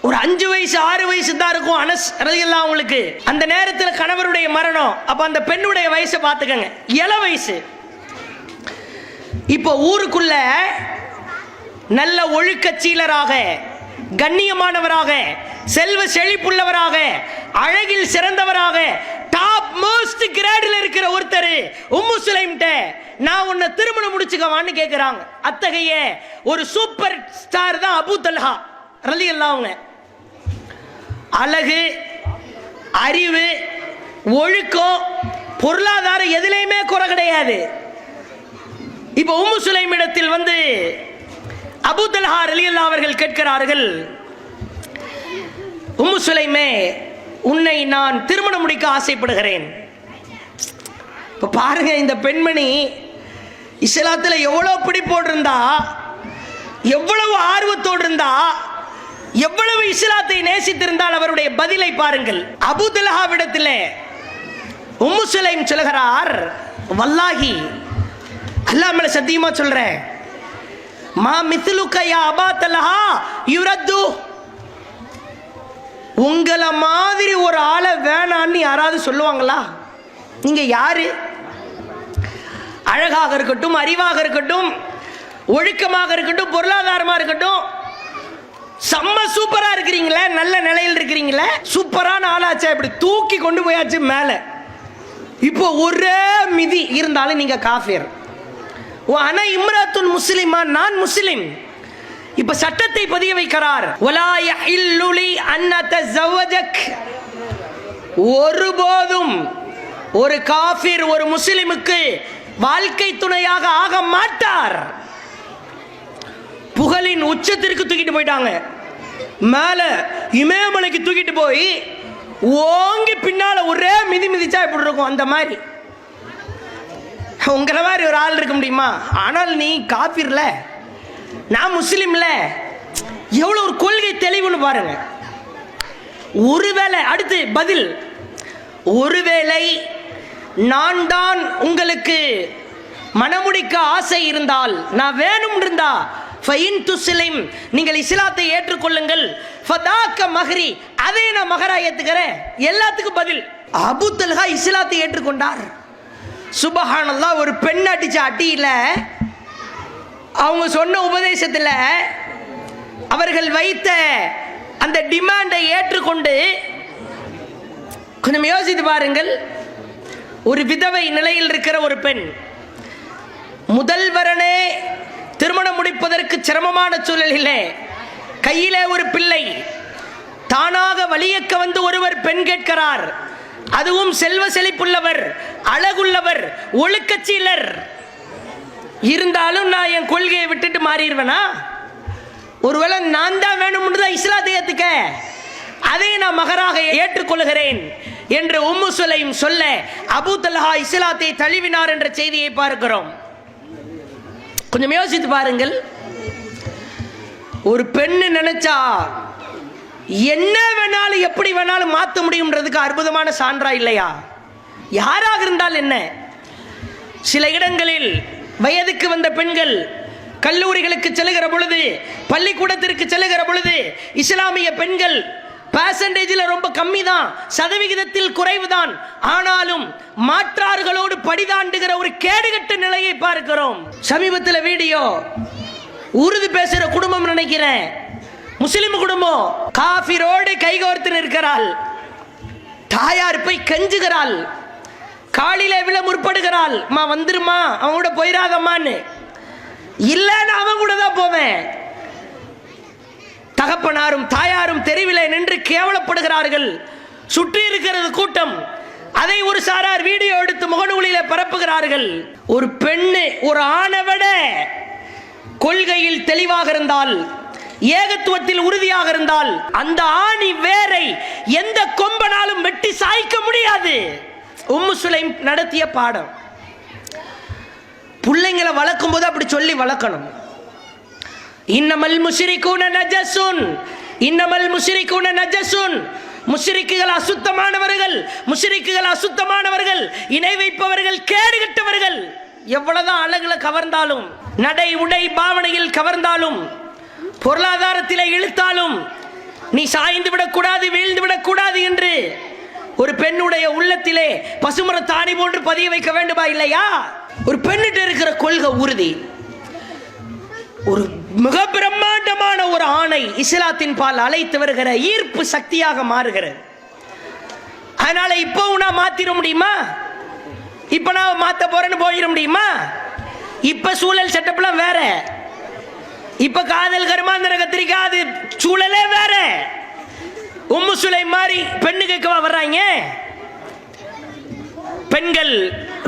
ஒரு 5 வயசு 6 வயசு தான் இருக்கும் அனஸ் ரலியல்லாஹு அவங்களுக்கு. அந்த நேரத்தில் கணவருடைய மரணம். அப்ப அந்த பெண்ணுடைய வயசை பார்த்துக்கங்க, இள வயசு. இப்போ ஊருக்குள்ள நல்ல ஒழுக்கச்சீலராக, கண்ணியமானவராக, செல்வ செழிப்புள்ளவராக, அழகில் சிறந்தவராக, டாப் மோஸ்ட் கிரேட்ல இருக்கிற ஒருத்தர் உம்மு சுலைம்ட்ட நான் உன்னை திருமணம் முடிச்சுக்கவான்னு கேட்கிறாங்க. அத்தகைய ஒரு சூப்பர் ஸ்டார் தான் அபூ தல்ஹா ரலியல்லாஹு. அழகு, அறிவு, ஒழுக்கம், பொருளாதாரம் எதிலையுமே குறை கிடையாது. இப்ப உம்மு சுலைம் இடத்தில் வந்து அபூ தல்ஹா ரலியல்லாஹு அவர்கள் கேட்கிறார்கள், உம்மு சுலைமே, உன்னை நான் திருமணம் முடிக்க ஆசைப்படுகிறேன். இப்ப பாருங்க, இந்த பெண்மணி இஸ்லாத்துல எவ்வளவு பிடிப்போடு இருந்தா, எவ்வளவு ஆர்வத்தோடு இருந்தா, எவ்வளவு இஸ்லாத்தை நேசித்திருந்தால் அவருடைய பதிலை பாருங்கள். அபூ தல்ஹாவிடத்தில் உம்மு சுலைம் சொல்கிறார், வல்லாஹி அல்லாஹ் மேல சத்தியமா சொல்றேன், மா மித்லுக யா அபா தல்ஹா யுரத்து, உங்களை மாதிரி ஒரு ஆளை வேணான்னு யாராவது சொல்லுவாங்களா? நீங்க யாரு? அழகாக இருக்கட்டும், அறிவாக இருக்கட்டும், ஒழுக்கமாக இருக்கட்டும், பொருளாதாரமா இருக்கட்டும், செம்ம சூப்பரா இருக்கிறீங்களே, நல்ல நிலையில் இருக்கிறீங்களே, சூப்பரான ஆளாச்சா, இப்படி தூக்கி கொண்டு போயாச்சு மேல. இப்போ ஒரே மிதி இருந்தாலும் நீங்க காஃபிர். ஆனா இம்ராத்துன் முஸ்லிமா, நான் முஸ்லிம். இப்ப சட்டத்தை பதிய வைக்கிறார். வலா யஹில்லு லி அன் அத்தஸவஜக், ஒருபோதும் ஒரு காஃபிர் ஒரு முஸ்லிமுக்கு வாழ்க்கை துணையாக ஆக மாட்டார். புகழின் உச்சத்திற்கு தூக்கிட்டு போயிட்டாங்க. மேல இமயமலைக்கு தூக்கிட்டு போய் ஓங்கி பின்னால ஒரே மிதி மிதிச்சா எப்படி இருக்கும் அந்த மாதிரி. உங்களை மாதிரி ஒரு ஆள் இருக்க முடியுமா? ஆனால் நீ காஃபிர்ல, நான் முஸ்லிம்ல. எவ்வளவு ஒரு கொள்கை தெளிவுன்னு பாருங்க. ஒருவேளை அடுத்து பதில், ஒருவேளை நான் தான் உங்களுக்கு மனமுடிக்க ஆசை இருந்தால், நான் வேணும் இருந்தா ஃபைன் துஸ்லிம், நீங்கள் இஸ்லாத்தை ஏற்றுக்கொள்ளுங்கள், ஃபதாக்க மஹ்ரி, அதை நான் மஹரா ஏத்துக்கிறேன். எல்லாத்துக்கும் பதில். அபூ தல்ஹா இஸ்லாத்தை ஏற்றுக்கொண்டார். சுபஹானல்லாஹ். ஒரு பெண் அடிச்ச அடியில, அவங்க சொன்ன உபதேசத்தில் அவர்கள் வைத்த அந்த டிமாண்டை ஏற்றுக்கொண்டு, கொஞ்சம் யோசித்து பாருங்கள். ஒரு விதவை நிலையில் இருக்கிற ஒரு பெண், முதல்வரனே திருமணம் முடிப்பதற்கு சிரமமான சூழலிலே, கையிலே ஒரு பிள்ளை, தானாக வலியக்க வந்து ஒருவர் பெண் கேட்கிறார். அதுவும் செல்வ செழிப்புள்ளவர், அழகுள்ளவர், ஒழுக்கச்சீலர். இருந்தாலும் நான் என் கொள்கையை விட்டுட்டு மாறிடுவேனா? ஒருவேளை நான் தான் வேணும்னு இஸ்லாத்தை ஏத்துக்க, அதை நான் மகராக ஏற்றுக்கொள்கிறேன் என்று உம்மு சுலைம் சொல்ல, அபூ தல்ஹா இஸ்லாத்தை தழுவினார் என்ற செய்தியை பார்க்கிறோம். கொஞ்சம் யோசித்து பாருங்கள். ஒரு பெண்ணு நினைச்சா என்ன வேணாலும் எப்படி வேணாலும் மாற்ற முடியும்ன்றதுக்கு அற்புதமான சான்றா இல்லையா? யாராக இருந்தால் என்ன? சில இடங்களில் வயதுக்கு வந்த பெண்கள் கல்லூரிகளுக்கு செல்லுகிற பொழுது, பள்ளிக்கூடத்திற்கு செல்லுகிற பொழுது இஸ்லாமிய பெண்கள் பெர்சன்டேஜில் ரொம்ப கம்மி தான், சதவிகிதத்தில் குறைவுதான். ஆனாலும் மாற்றார்களோடு படிதாண்டுகிற ஒரு கேடுகட்ட நிலையை பார்க்கிறோம். சமீபத்தில் வீடியோ, உருது பேசுற குடும்பம் நினைக்கிறேன், முஸ்லிம் குடும்பம், காஃபிரோடு கைகோர்த்து நிற்கிறாள். தாயார் போய் கெஞ்சுகிறாள், காலிலே விழ முற்படுகிறாள், மா வந்துருமா, அவன் கூட போயிடாதம்மான்னு. இல்லன்னு அவன் கூட தான் போவேன். தகப்பனாரும் தாயாரும் தெருவிலே நின்று கேவலப்படுகிறார்கள். சுற்றி இருக்கிறது கூட்டம். அதை ஒரு சாரார் வீடியோ எடுத்து முகநூலிலே பரப்புகிறார்கள். ஒரு பெண்ணு ஒரு ஆணை விட கொள்கையில் தெளிவாக இருந்தால், ஏகத்துவத்தில் உறுதியாக இருந்தால், அந்த ஆணி வேரை எந்த கொம்பனாலும் வெட்டி சாய்க்க முடியாது. உம்மு சுலைம் நடத்திய பாடம். பிள்ளைங்களை வளர்க்கும் போது அப்படி சொல்லி வளர்க்கணும். இன்னமல் முஷ்ரிகூன நஜஸுன், இன்னமல் முஷ்ரிகூன நஜஸுன். முஷ்ரிக்குகள் அசுத்தமானவர்கள், முஷ்ரிக்குகள் அசுத்தமானவர்கள், இணை வைப்பவர்கள் கேடுகட்டவர்கள். எவ்வளவுதான் அழகுல கவர்ந்தாலும், நடை உடை பாவனையில் கவர்ந்தாலும், பொருளாதாரத்திலே இழுத்தாலும், நீ சாய்ந்து விடக்கூடாது, வீழ்ந்து விடக்கூடாது என்று ஒரு பெண்ணுடைய உள்ளத்திலே பசுமர தாணி போன்று பதிய வைக்க வேண்டுமா இல்லையா? ஒரு பெண்ணிட்ட இருக்கிற கொள்கை உறுதி. ஒரு மிக பிரம்மாண்டமான ஒரு ஆணை இஸ்லாத்தின் பால் அழைத்து வருகிற ஈர்ப்பு சக்தியாக மாறுகிறது. அதனால இப்போ நான் மாத்திர முடியுமா? இப்ப நான் மாத்த போறேன்னு போயிட முடியுமா? இப்ப சூழல் செட்டப்லாம் வேற. இப்ப காதல் கருமாந்திர கத்திரிக்காய் அது சூழலே வேற. உம்மு சுலைம் மாதிரி பெண்ணு கேட்கவா வர்றாங்க? பெண்கள்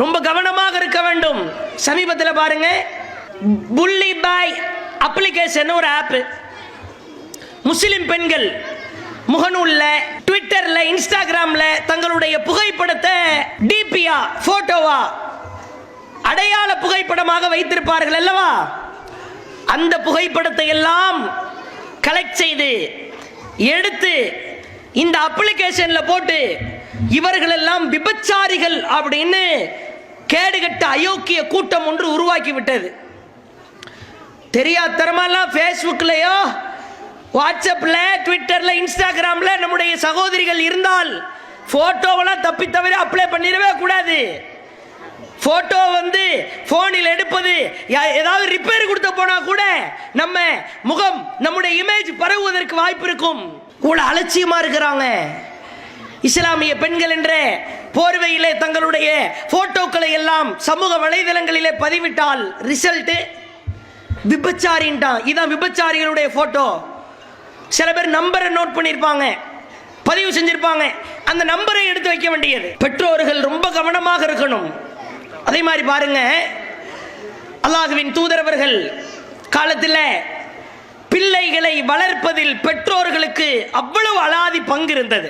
ரொம்ப கவனமாக இருக்க வேண்டும். சமீபத்தில் பாருங்க, புள்ளி பாய் அப்ளிகேஷன் ஒரு ஆப். முஸ்லிம் பெண்கள் முகநூல்ல, ட்விட்டர்ல, இன்ஸ்டாகிராம்ல தங்களுடைய புகைப்படத்தை டிபியா போட்டோவா அடையாள புகைப்படமாக வைத்திருப்பார்கள் அல்லவா? அந்த புகைப்படத்தை எல்லாம் கலெக்ட் செய்து எடுத்து இந்த அப்ளிகேஷன்ல போட்டு இவர்கள் எல்லாம் விபச்சாரிகள் அப்படின்னு கேடுகட்ட அயோக்கிய கூட்டம் ஒன்று உருவாக்கி விட்டது. தெரியாதரமெல்லாம் ஃபேஸ்புக்லயோ, வாட்ஸ்அப்ல, ட்விட்டர்ல, இன்ஸ்டாகிராம்ல நம்முடைய சகோதரிகள் இருந்தால் போட்டோவெல்லாம் தப்பி தவிர அப்ளை பண்ணிடவே கூடாது. போட்டோ வந்து போனில் எடுப்பது, ஏதாவது ரிப்பேர் கொடுத்த போனா கூட நம்ம முகம், நம்முடைய இமேஜ் பரவுவதற்கு வாய்ப்பு இருக்கும். கூட அலட்சியமா இருக்கிறாங்க. இஸ்லாமிய பெண்கள் என்ற போர்வையிலே தங்களுடைய போட்டோக்களை எல்லாம் சமூக வலைதளங்களிலே பதிவிட்டால் ரிசல்ட் விபச்சாரின்ட்டான். இதான் விபச்சாரிகளுடைய போட்டோ. சில பேர் நம்பரை நோட் பண்ணியிருப்பாங்க, பதிவு செஞ்சிருப்பாங்க. அந்த நம்பரை எடுத்து வைக்க வேண்டியது. பெற்றோர்கள் ரொம்ப கவனமாக இருக்கணும். அதே மாதிரி பாருங்க, அல்லாஹ்வின் தூதரவர்கள் காலத்தில் பிள்ளைகளை வளர்ப்பதில் பெற்றோர்களுக்கு அவ்வளவு அலாதி பங்கு இருந்தது.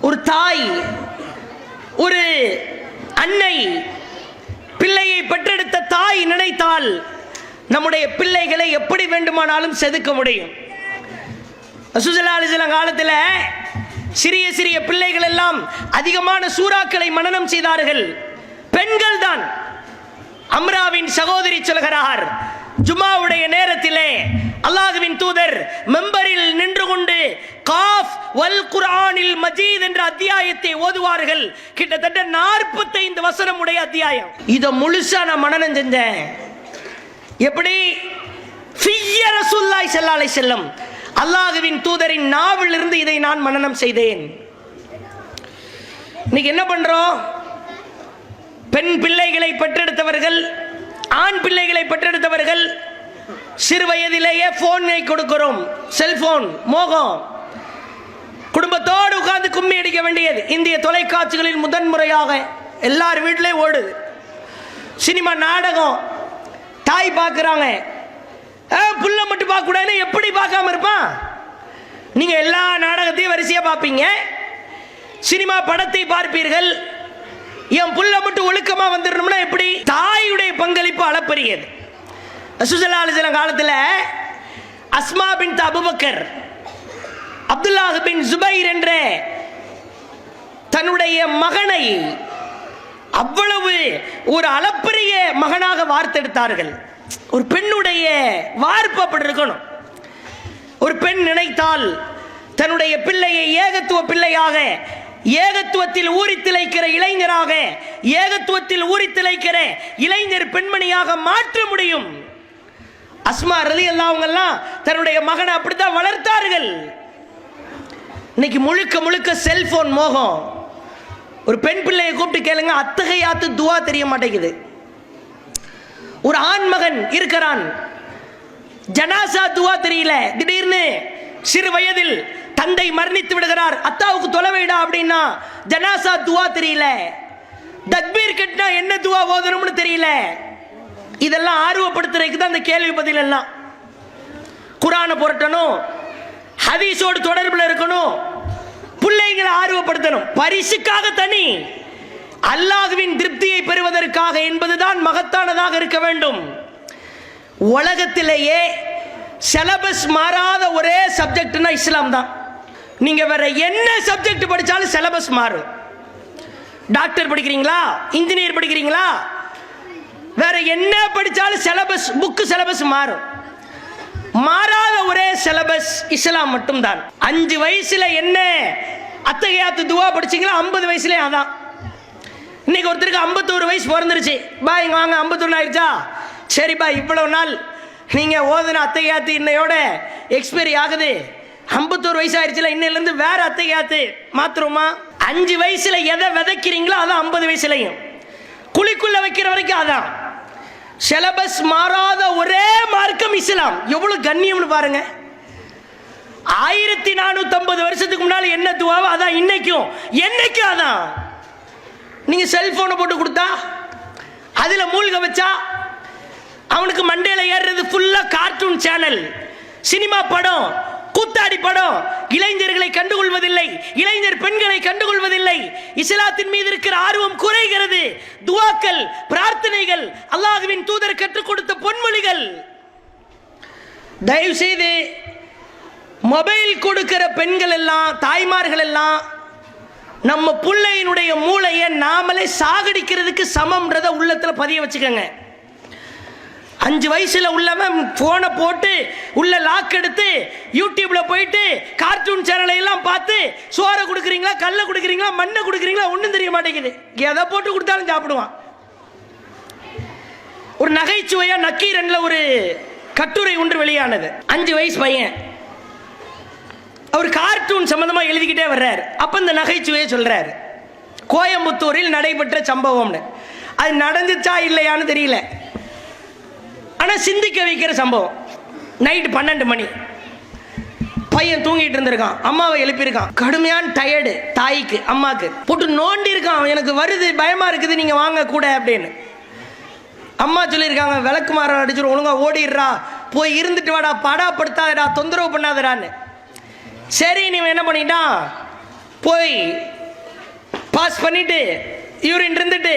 ஒரு தாய், ஒரு அன்னை, பிள்ளையை பெற்றெடுத்த தாய் நினைத்தால் நம்முடைய பிள்ளைகளை எப்படி வேண்டுமானாலும் செதுக்க முடியும். ரசூலுல்லாஹி அலைஹி வஸல்லம் காலத்தில் சிறிய சிறிய பிள்ளைகள் எல்லாம் அதிகமான சூறாக்களை மனனம் செய்தார்கள். பெண்கள் தான். அம்ராவின் சகோதரி சொல்கிறார், ஜுமாவுடைய நேரத்திலே அல்லாஹ்வின் தூதர் மெம்பரில் நின்று கொண்டு காஃப் வல் குர்ஆனில் மஜீத் என்ற அத்தியாயத்தை ஓதுவார்கள். கிட்டத்தட்ட 45 வசனம் உடைய அத்தியாயம். இதை முழுசா நான் மனனம் செஞ்சேன். எப்படி? ஃபிய்ய ரசூலுல்லாஹி ஸல்லல்லாஹு அலைஹி வஸல்லம், அல்லாஹ்வின் தூதரின் நாவில் இருந்து இதை நான் மனனம் செய்தேன். இன்னைக்கு என்ன பண்றோம்? பெண் பிள்ளைகளை பெற்றெடுத்தவர்கள், ஆண் பிள்ளைகளை பெற்றெடுத்தவர்கள் சிறு வயதிலேயே போனை கொடுக்கிறோம். செல்போன் மோகம். குடும்பத்தோடு உட்கார்ந்து கும்மி அடிக்க வேண்டியது. இந்திய தொலைக்காட்சிகளில் முதன்முறையாக எல்லார் வீட்டிலையும் ஓடுது. சினிமா, நாடகம். தாய் பார்க்குறாங்க, புள்ள மட்டும் பார்க்க கூடாதுன்னு எப்படி பார்க்காம இருப்பான்? நீங்க எல்லா நாடகத்தையும் வரிசையா பார்ப்பீங்க, சினிமா படத்தை பார்ப்பீர்கள். என் புள்ள மட்டும் ஒழுக்கமா வந்துடணும்னா எப்படி? தாயுடைய பங்களிப்பு அளப்பரியது. ரசூலுல்லாஹி அலைஹி வஸல்லம் காலத்தில் அஸ்மா பின்த் அபூபக்கர், அப்துல்லாஹ் பின் ஜுபைர் என்ற தன்னுடைய மகனை அவ்வளவு ஒரு அளப்பரிய மகனாக வார்த்தெடுத்தார்கள். ஒரு பெண்ணுடைய வார்ப்பு அப்படி இருக்கணும். ஒரு பெண் நினைத்தால் தன்னுடைய பிள்ளையை ஏகத்துவ பிள்ளையாக, ஏகத்துவத்தில் ஊறி திளைக்கிற இளைஞராக, ஏகத்துவத்தில் ஊறி திளைக்கிற இளைஞர் பெண்மணியாக மாற்ற முடியும். அஸ்மா ரலியல்லாஹு அவங்கெல்லாம் தன்னுடைய மகனை அப்படித்தான் வளர்த்தார்கள். இன்னைக்கு முழுக்க முழுக்க செல்போன் மோகம். ஒரு பெண் பிள்ளையை கூப்பிட்டு கேளுங்க, அத்தகையாத்து துவா தெரிய மாட்டேங்குது. ஒரு ஆண் மகன் இருக்கிறான், ஜனாசா துவா தெரியல. திடீர்னு சிறு வயதில் தந்தை மரணித்து விடுகிறார், அத்தாவுக்கு தொலைவைடா அப்படின்னா ஜனாசா துவா தெரியல. தக்பீர் கட்டினா என்ன துவா ஓதணும்னு தெரியல. இதெல்லாம் ஆர்வப்படுத்துறதுக்கு தான் அந்த கேள்வி பதில் எல்லாம். குர்ஆனை புரட்டணும், ஹதீஸோடு தொடர்பில் இருக்கணும், பிள்ளைகளை ஆர்வப்படுத்தணும். பரிசுக்காக தனி, அல்லாஹ்வின் திருப்தியை பெறுவதற்காக என்பதுதான் மகத்தானதாக இருக்க வேண்டும். உலகத்திலேயே சிலபஸ் மாறாத ஒரே சப்ஜெக்ட்னா இஸ்லாம் தான். நீங்க வேற என்ன சப்ஜெக்ட் படிச்சாலும் சிலபஸ் மாறும். டாக்டர் படிக்கிறீங்களா, இன்ஜினியர் படிக்கிறீங்களா, வேற என்ன படிச்சாலும் சிலபஸ், புக்கு சிலபஸ் மாறும். மாறாத ஒரே சிலபஸ் இஸ்லாம் மட்டும்தான். 5 வயசுல என்ன அத்தகையாத்து துவா படிச்சீங்களா, 50 வயசுல அதான். இன்னைக்கு ஒருத்தருக்கு 51 வயசு பிறந்துருச்சு, பா இங்க வாங்க 51 ஆயிடுச்சா, சரிப்பா இவ்வளவு நாள் நீங்க ஓதுன அத்தகையாத்து இன்னையோட எக்ஸ்பைரி ஆகுது, 51 வயசு ஆயிடுச்சுல, இன்னையிலிருந்து வேற அத்தகையாத்து மாத்துறோமா. 5 வயசுல எதை விதைக்கிறீங்களோ அதான் 50 வயசுலையும், குழிக்குள்ள வைக்கிற வரைக்கும் அதான். சிலபஸ் மாறாத ஒரே மார்க்கம் இஸ்லாம். எவ்வளவு கண்ணியம்னு பாருங்க. 1450 வருஷத்துக்கு முன்னால என்ன துவாவோ அதான் இன்னைக்கும், என்னைக்கும் அதான். நீங்க செல்போனை போட்டு கொடுத்தா, அதுல மூழ்க வச்சா, அவனுக்கு மண்டையில ஏறுறது ஃபுல்லா கார்ட்டூன் சேனல், சினிமா படம், கூத்தாடி படம். இளைஞர்களை கண்டுகொள்வதில்லை, இளைஞர் பெண்களை கண்டுகொள்வதில்லை. இஸ்லாத்தின் மீது இருக்கிற ஆர்வம் குறைகிறது. துவாக்கள், பிரார்த்தனைகள், அல்லாஹ்வின் தூதர் கற்றுக் கொடுத்த பொன்மொழிகள். தயவு செய்து மொபைல் கொடுக்கிற பெண்கள் எல்லாம், தாய்மார்கள் எல்லாம், நம்ம பிள்ளையினுடைய மூளையை நாமளே சாகடிக்கிறதுக்கு சமம்ன்றத உள்ளத்துல பதிய வச்சுக்கோங்க. 5 வயசுல உள்ளவன் போனை போட்டு உள்ள லாக் எடுத்து யூடியூப்ல போயிட்டு கார்ட்டூன் சேனலை எல்லாம் பார்த்து, சோறை கொடுக்குறீங்களா, கல்லை கொடுக்குறீங்களா, மண்ணை கொடுக்குறீங்களா ஒன்றும் தெரிய மாட்டேங்குது. எதை போட்டு கொடுத்தாலும் சாப்பிடுவான். ஒரு நகைச்சுவையா நக்கீரன்ல ஒரு கட்டுரை ஒன்று வெளியானது. 5 வயசு பையன், அவர் கார்ட்டூன் சம்பந்தமா எழுதிக்கிட்டே வர்றாரு. அப்ப இந்த நகைச்சுவையை சொல்றாரு. கோயம்புத்தூரில் நடைபெற்ற சம்பவம்னு. அது நடந்துச்சா இல்லையான்னு தெரியல, ஆனா சிந்திக்க வைக்கிற சம்பவம். நைட்டு 12 மணி, பையன் தூங்கிட்டு இருந்திருக்கான், அம்மாவை எழுப்பியிருக்கான். கடுமையான டயர்டு தாய்க்கு, அம்மாக்கு. போட்டு நோண்டி இருக்கான், எனக்கு வருது, பயமா இருக்குது, நீங்க வாங்க கூட அப்படின்னு. அம்மா சொல்லியிருக்காங்க, விளக்கு மாற அடிச்சிடும், ஒழுங்கா ஓடிடுறா, போய் இருந்துட்டு வாடா, படாப்படுத்தாதடா, தொந்தரவு பண்ணாதடான்னு. சரி, நீ என்ன பண்ணிட்டான், போய் பாஸ் பண்ணிட்டு யூரின் இருந்துட்டு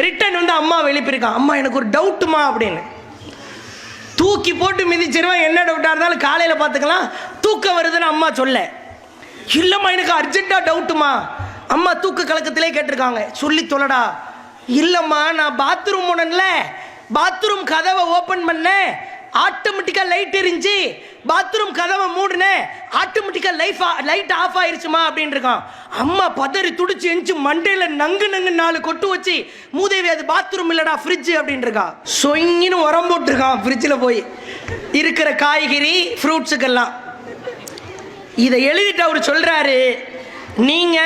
ரிட்டர்ன் வந்து அம்மாவை எழுப்பியிருக்கான். அம்மா எனக்கு ஒரு டவுட்டுமா அப்படின்னு. தூக்கி போட்டு மிதிச்சிருவேன், என்ன டவுட்டாக இருந்தாலும் காலையில் பார்த்துக்கலாம், தூக்கம் வருதுன்னு அம்மா சொல்ல. இல்லைம்மா எனக்கு அர்ஜென்ட்டாக டவுட்டுமா. அம்மா தூக்க கலக்கத்திலே கேட்டிருக்காங்க, சொல்லி தொலைடா. இல்லைம்மா நான் பாத்ரூம் போனேன்ல, பாத்ரூம் கதவை ஓப்பன் பண்ணேன், ஆட்டோமேட்டிக்காக லைட் எரிஞ்சு, பாத்ரூம் கதவை மூடுனேன், ஆட்டோமேட்டிக்காக லைட் ஆஃப் ஆயிருச்சுமா அப்படின்னு இருக்கான். அம்மா பதறி துடிச்சு எஞ்சி மண்டையில நங்கு 4 கொட்டு வச்சு, மூதேவி அது பாத்ரூம் இல்லடா ஃப்ரிட்ஜ் அப்படின்னு இருக்கான். சொங்கின்னு உரம் போட்டுருக்கான் ஃப்ரிட்ஜில் போய் இருக்கிற காய்கறி ஃப்ரூட்ஸுக்கெல்லாம். இதை எழுதிட்டு அவர் சொல்றாரு, நீங்க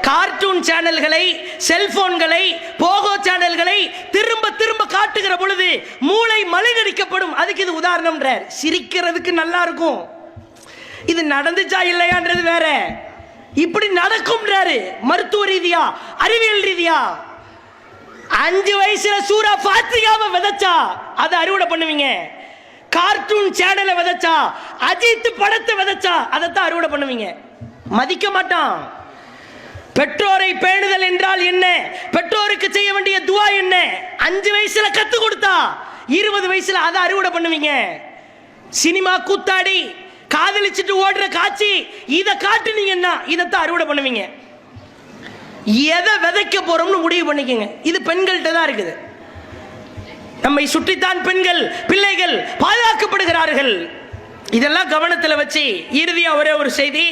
கார்ட்டூன் சேனல்களை, செல்போன்களை, போகோ சேனல்களை திரும்ப திரும்ப காட்டுகிற பொழுது மூளை மழுங்கடிக்கப்படும். அதுக்கு இது உதாரணம்ன்றார். சிரிக்கிறதுக்கு நல்லா இருக்கும், இது நடந்துச்சா இல்லையான்றது வேற. இப்படி நடக்கும்ன்றாரு மருத்துவ ரீதியா, அறிவியல் ரீதியா. 5 வயசுல சூரா ஃபாத்தியாவை விதைச்சா அதை அறுவடை பண்ணுவீங்க. கார்ட்டூன் சேனலை விதைச்சா, அஜித் படத்தை விதைச்சா அதைத்தான் அறுவடை பண்ணுவீங்க. மதிக்க மாட்டான். பெற்றோரை பேணுதல் என்றால் என்ன, பெற்றோருக்கு செய்ய வேண்டிய துவா என்ன, 5 வயசுல கத்து கொடுத்தா 20 வயசுல அதை அறுவடை பண்ணுவீங்க. சினிமா கூத்தாடி காதலிச்சுட்டு ஓடுற காட்சி இதை காட்டுனீங்கன்னா இதைத்தான் அறுவடை பண்ணுவீங்க. எதை விதைக்க போறோம்னு முடிவு பண்ணிக்கங்க. இது பெண்கள்கிட்ட தான் இருக்குது. நம்மை சுற்றித்தான் பெண்கள் பிள்ளைகள் பாதுகாக்கப்படுகிறார்கள். இதெல்லாம் கவனத்தில் வச்சு இறுதியா ஒரே ஒரு செய்தி.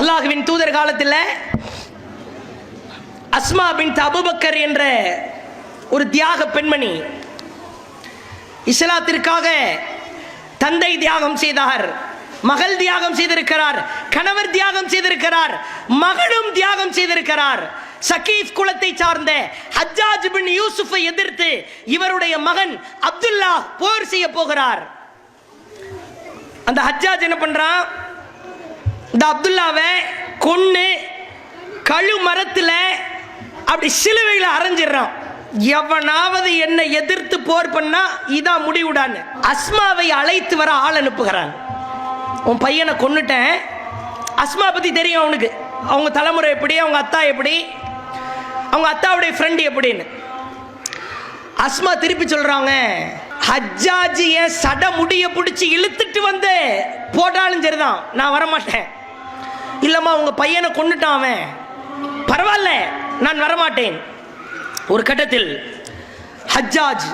அல்லாஹ்வின் தூதர் காலத்தில் அஸ்மா பின்த் அபூபக்கர் என்ற ஒரு தியாக பெண்மணி இஸ்லாத்திற்காக தந்தை தியாகம் செய்தார், மகள் தியாகம் செய்திருக்கிறார், கணவர் தியாகம் செய்திருக்கிறார், மகனும் தியாகம் செய்திருக்கிறார். சகீஃப் குலத்தை சார்ந்த ஹஜ்ஜாஜ் பின் யூசுஃபை எதிர்த்து இவருடைய மகன் அப்துல்லா போர் செய்ய போகிறார். அந்த ஹஜ்ஜாஜ் என்ன பண்றான், இந்த அப்துல்லாவை கொன்னு கழு மரத்தில் அப்படி சிலுவையில் அரைஞ்சிடறான். எவனாவது என்னை எதிர்த்து போர் பண்ணா இதான் முடிவுடான்னு அஸ்மாவை அழைத்து வர ஆள் அனுப்புகிறான். உன் பையனை கொன்னுட்டேன், அஸ்மா பத்தி தெரியும் அவனுக்கு, அவங்க தலைமுறை எப்படி, அவங்க அத்தா எப்படி, அவங்க அத்தாவுடைய ஃப்ரெண்ட் எப்படின்னு. அஸ்மா திருப்பி சொல்றாங்க, ஹஜ்ஜாஜ் என் சட முடிய பிடிச்சி இழுத்துட்டு வந்து போட்டாலும் சரிதான், நான் வரமாட்டேன். இல்லம்மா உங்க பையனை கொன்னுட்டான் அவன், பரவாயில்ல நான் வரமாட்டேன். ஒரு கட்டத்தில் ஹஜ்ஜாஜ்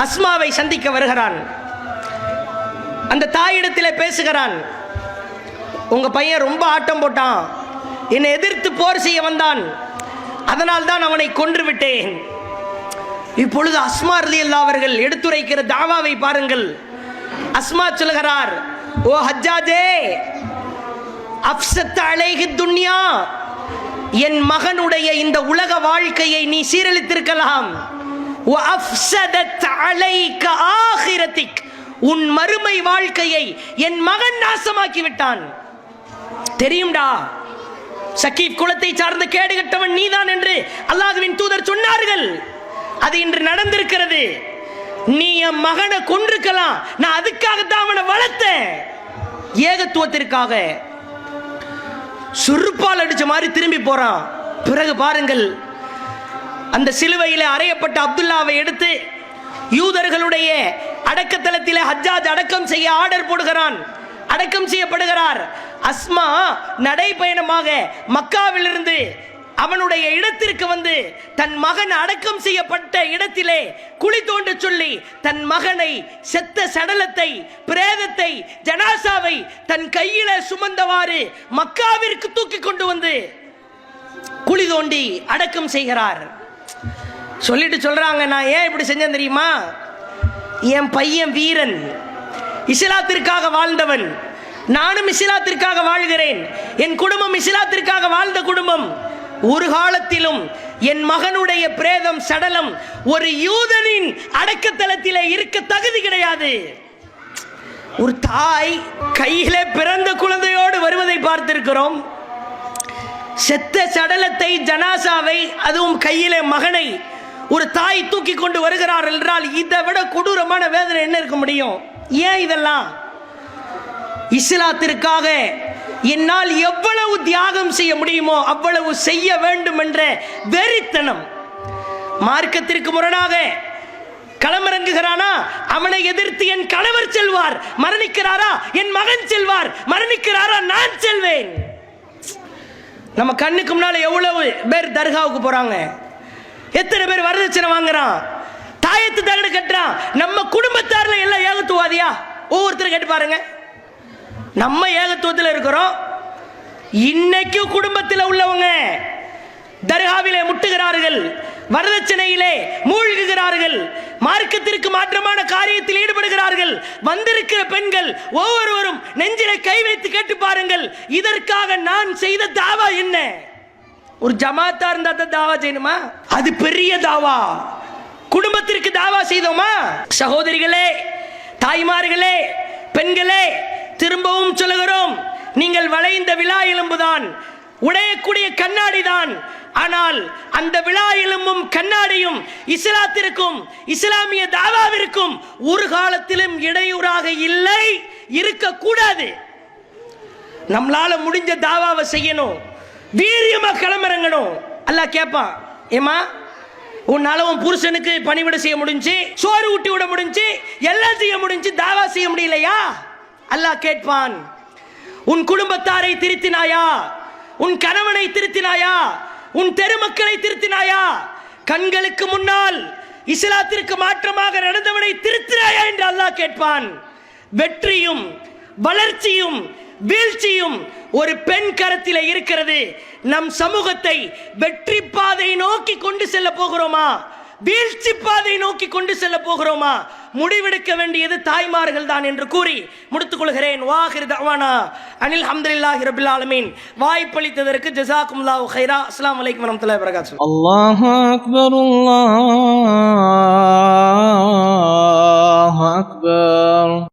அஸ்மாவை சந்திக்க வருகிறான். அந்த தாயிடத்தில் பேசுகிறான், உங்க பையன் ரொம்ப ஆட்டம் போட்டான், என்னை எதிர்த்து போர் செய்ய வந்தான், அதனால் தான் அவனை கொன்று விட்டேன். இப்பொழுது அஸ்மா ரலியல்லாஹு அவர்கள் எடுத்துரைக்கிற தாவாவை பாருங்கள். அஸ்மா சொல்கிறார், ஓ ஹஜ்ஜாஜே, அஃப்ஸத் அலைஹி துன்யா, என் மகனுடைய இந்த உலக வாழ்க்கையை நீ சீரழித்திருக்கலாம். வ அஃப்ஸதத் அலைக ஆகிரதிக், உன் மறுமை வாழ்க்கையை என் மகன் நாசமாக்கி விட்டான். தெரியும்டா, சகீப் குலத்தை சார்ந்த கேடுகட்டவன் நீதான் என்று அல்லாஹ்வின் தூதர் சொன்னார்கள். அது இன்று நடந்திருக்கிறது. நீ என் மகனை கொன்றிருக்கலாம், நான் அதுக்காகத்தான் அவனை வளர்த்தேன், ஏகத்துவத்திற்காக. சுருப்பால் அடிச்ச மாதிரி திரும்பி போறான். பிறகு பாருங்கள், அந்த சிலுவையிலே அறையப்பட்ட அப்துல்லாவை எடுத்து யூதர்களுடைய அடக்கத்தலத்திலே ஹஜ்ஜாஜ் அடக்கம் செய்ய ஆர்டர் போடுகிறான். அடக்கம் செய்யப்படுகிறார். அஸ்மா நடைபயணமாக மக்காவிலிருந்து அவனுடைய இடத்திற்கு வந்து தன் மகன் அடக்கம் செய்யப்பட்ட இடத்திலே குழி தோண்ட சொல்லி தன் மகனை, செத்த சடலத்தை, பிரேதத்தை, ஜனாசாவை தன் கையில சுமந்தவாறு மக்காவிற்கு தூக்கி கொண்டு வந்து குழி தோண்டி அடக்கம் செய்கிறார். சொல்லிட்டு சொல்றாங்க, நான் ஏன் இப்படி செஞ்சேன் தெரியுமா, என் பையன் வீரன், இஸ்லாத்திற்காக வாழ்ந்தவன், நானும் இஸ்லாத்திற்காக வாழ்கிறேன், என் குடும்பம் இஸ்லாத்திற்காக வாழ்ந்த குடும்பம். ஒரு காலத்திலும் என் மகனுடைய பிரேதம், சடலம் ஒரு யூதனின் அடக்கத்தலத்திலே இருக்க தகுதி கிடையாது. ஒரு தாய் கையிலே பிறந்த குழந்தையோடு வருவதை பார்த்திருக்கிறோம். செத்த சடலத்தை, ஜனாசாவை, அதுவும் கையிலே மகனை ஒரு தாய் தூக்கி கொண்டு வருகிறார் என்றால் இதை விட கொடூரமான வேதனை என்ன இருக்க முடியும்? ஏன் இதெல்லாம்? இஸ்லாத்திற்காக என்னால் எவ்வளவு தியாகம் செய்ய முடியுமோ அவ்வளவு செய்ய வேண்டும் என்ற வெறித்தனம். மார்க்கத்திற்கு முரணாக களமிறங்குகிறானா, அவனை எதிர்த்து என் கணவர் செல்வார், மரணிக்கிறாரா என் மகன் செல்வார், மரணிக்கிறாரா நான் செல்வேன். நம்ம கண்ணுக்கு முன்னால எவ்வளவு பேர் தர்காவுக்கு போறாங்க, எத்தனை பேர் வரதட்சணை வாங்குறான், தாயத்து தகடு கட்டுறான். நம்ம குடும்பத்தார்ல எல்லாம் ஏகத்துவாதியா? ஒவ்வொருத்தரும் கேட்டு பாருங்க. நம்ம ஏகத்துவத்தில் இருக்கிறோம். இன்னைக்கு குடும்பத்தில் உள்ளவங்க தர்காவிலே முட்டுகிறார்கள், வரதட்சணையிலே மூழ்குகிறார்கள், மார்க்கத்திற்கு மாற்றமான காரியத்தில் ஈடுபடுகிறார்கள். வந்திருக்கிற பெண்கள் ஒவ்வொருவரும் நெஞ்சிலே கை வைத்து கேட்டு பாருங்கள், இதற்காக நான் செய்த தாவா என்ன? ஒரு ஜமாத்தா இருந்தா தான் தாவா செய்யணுமா? அது பெரிய தாவா. குடும்பத்திற்கு தாவா செய்தோமா? சகோதரிகளே, தாய்மார்களே, பெண்களே, திரும்பவும் சொல்லுகிறோம், நீங்கள் வளைந்த விழா எலும்புதான், உடையக்கூடிய கண்ணாடி தான். ஆனால் அந்த விழா எலும்பும் கண்ணாடியும் இஸ்லாத்திற்கும் இஸ்லாமிய தாவாவிற்கும் ஒரு காலத்திலும் இடையூறாக இல்லை, இருக்கக்கூடாது. நம்மளால முடிஞ்ச தாவாவை செய்யணும், வீரியமா களமிறங்கணும். அல்லாஹ் கேட்பான், ஏமா உன்னால உன் புருஷனுக்கு பணிவிட செய்ய முடிஞ்சு, சோறு ஊட்டி விட முடிஞ்சு, எல்லாம் செய்ய முடிஞ்சு, தாவா செய்ய முடியலையா? அல்லாஹ் கேட்பான், உன் குடும்பத்தாரை திருத்தினாயா, உன் கணவனை திருத்தினாயா, உன் தெருமக்களை திருத்தினாயா? கண்களுக்கு முன்னால் இஸ்லாத்திற்கு மாற்றமாக நடந்தவனை திருத்துறாயா என்று அல்லாஹ் கேட்பான். வெற்றியும் வளர்ச்சியும் வீழ்ச்சியும் ஒரு பெண் கரத்தில் இருக்கிறது. நம் சமூகத்தை வெற்றி பாதை நோக்கி கொண்டு செல்ல போகிறோமா, வீழ்ச்சி பாதை நோக்கி கொண்டு செல்ல போகிறோமா? முடிவெடுக்க வேண்டியது தாய்மார்கள் தான் என்று கூறி முடித்துக் கொள்கிறேன். வாஹிர் தஅவானா அனில் ஹம்துலில்லாஹி ரப்பில் ஆலமீன். வாய்ப்பளித்ததற்கு ஜஸாக்குமுல்லாஹு கைரா. அஸ்ஸலாமு அலைக்கும் வரஹ்மத்துல்லாஹி வபரகாத்துஹு. அல்லாஹு அக்பர், அல்லாஹு அக்பர்.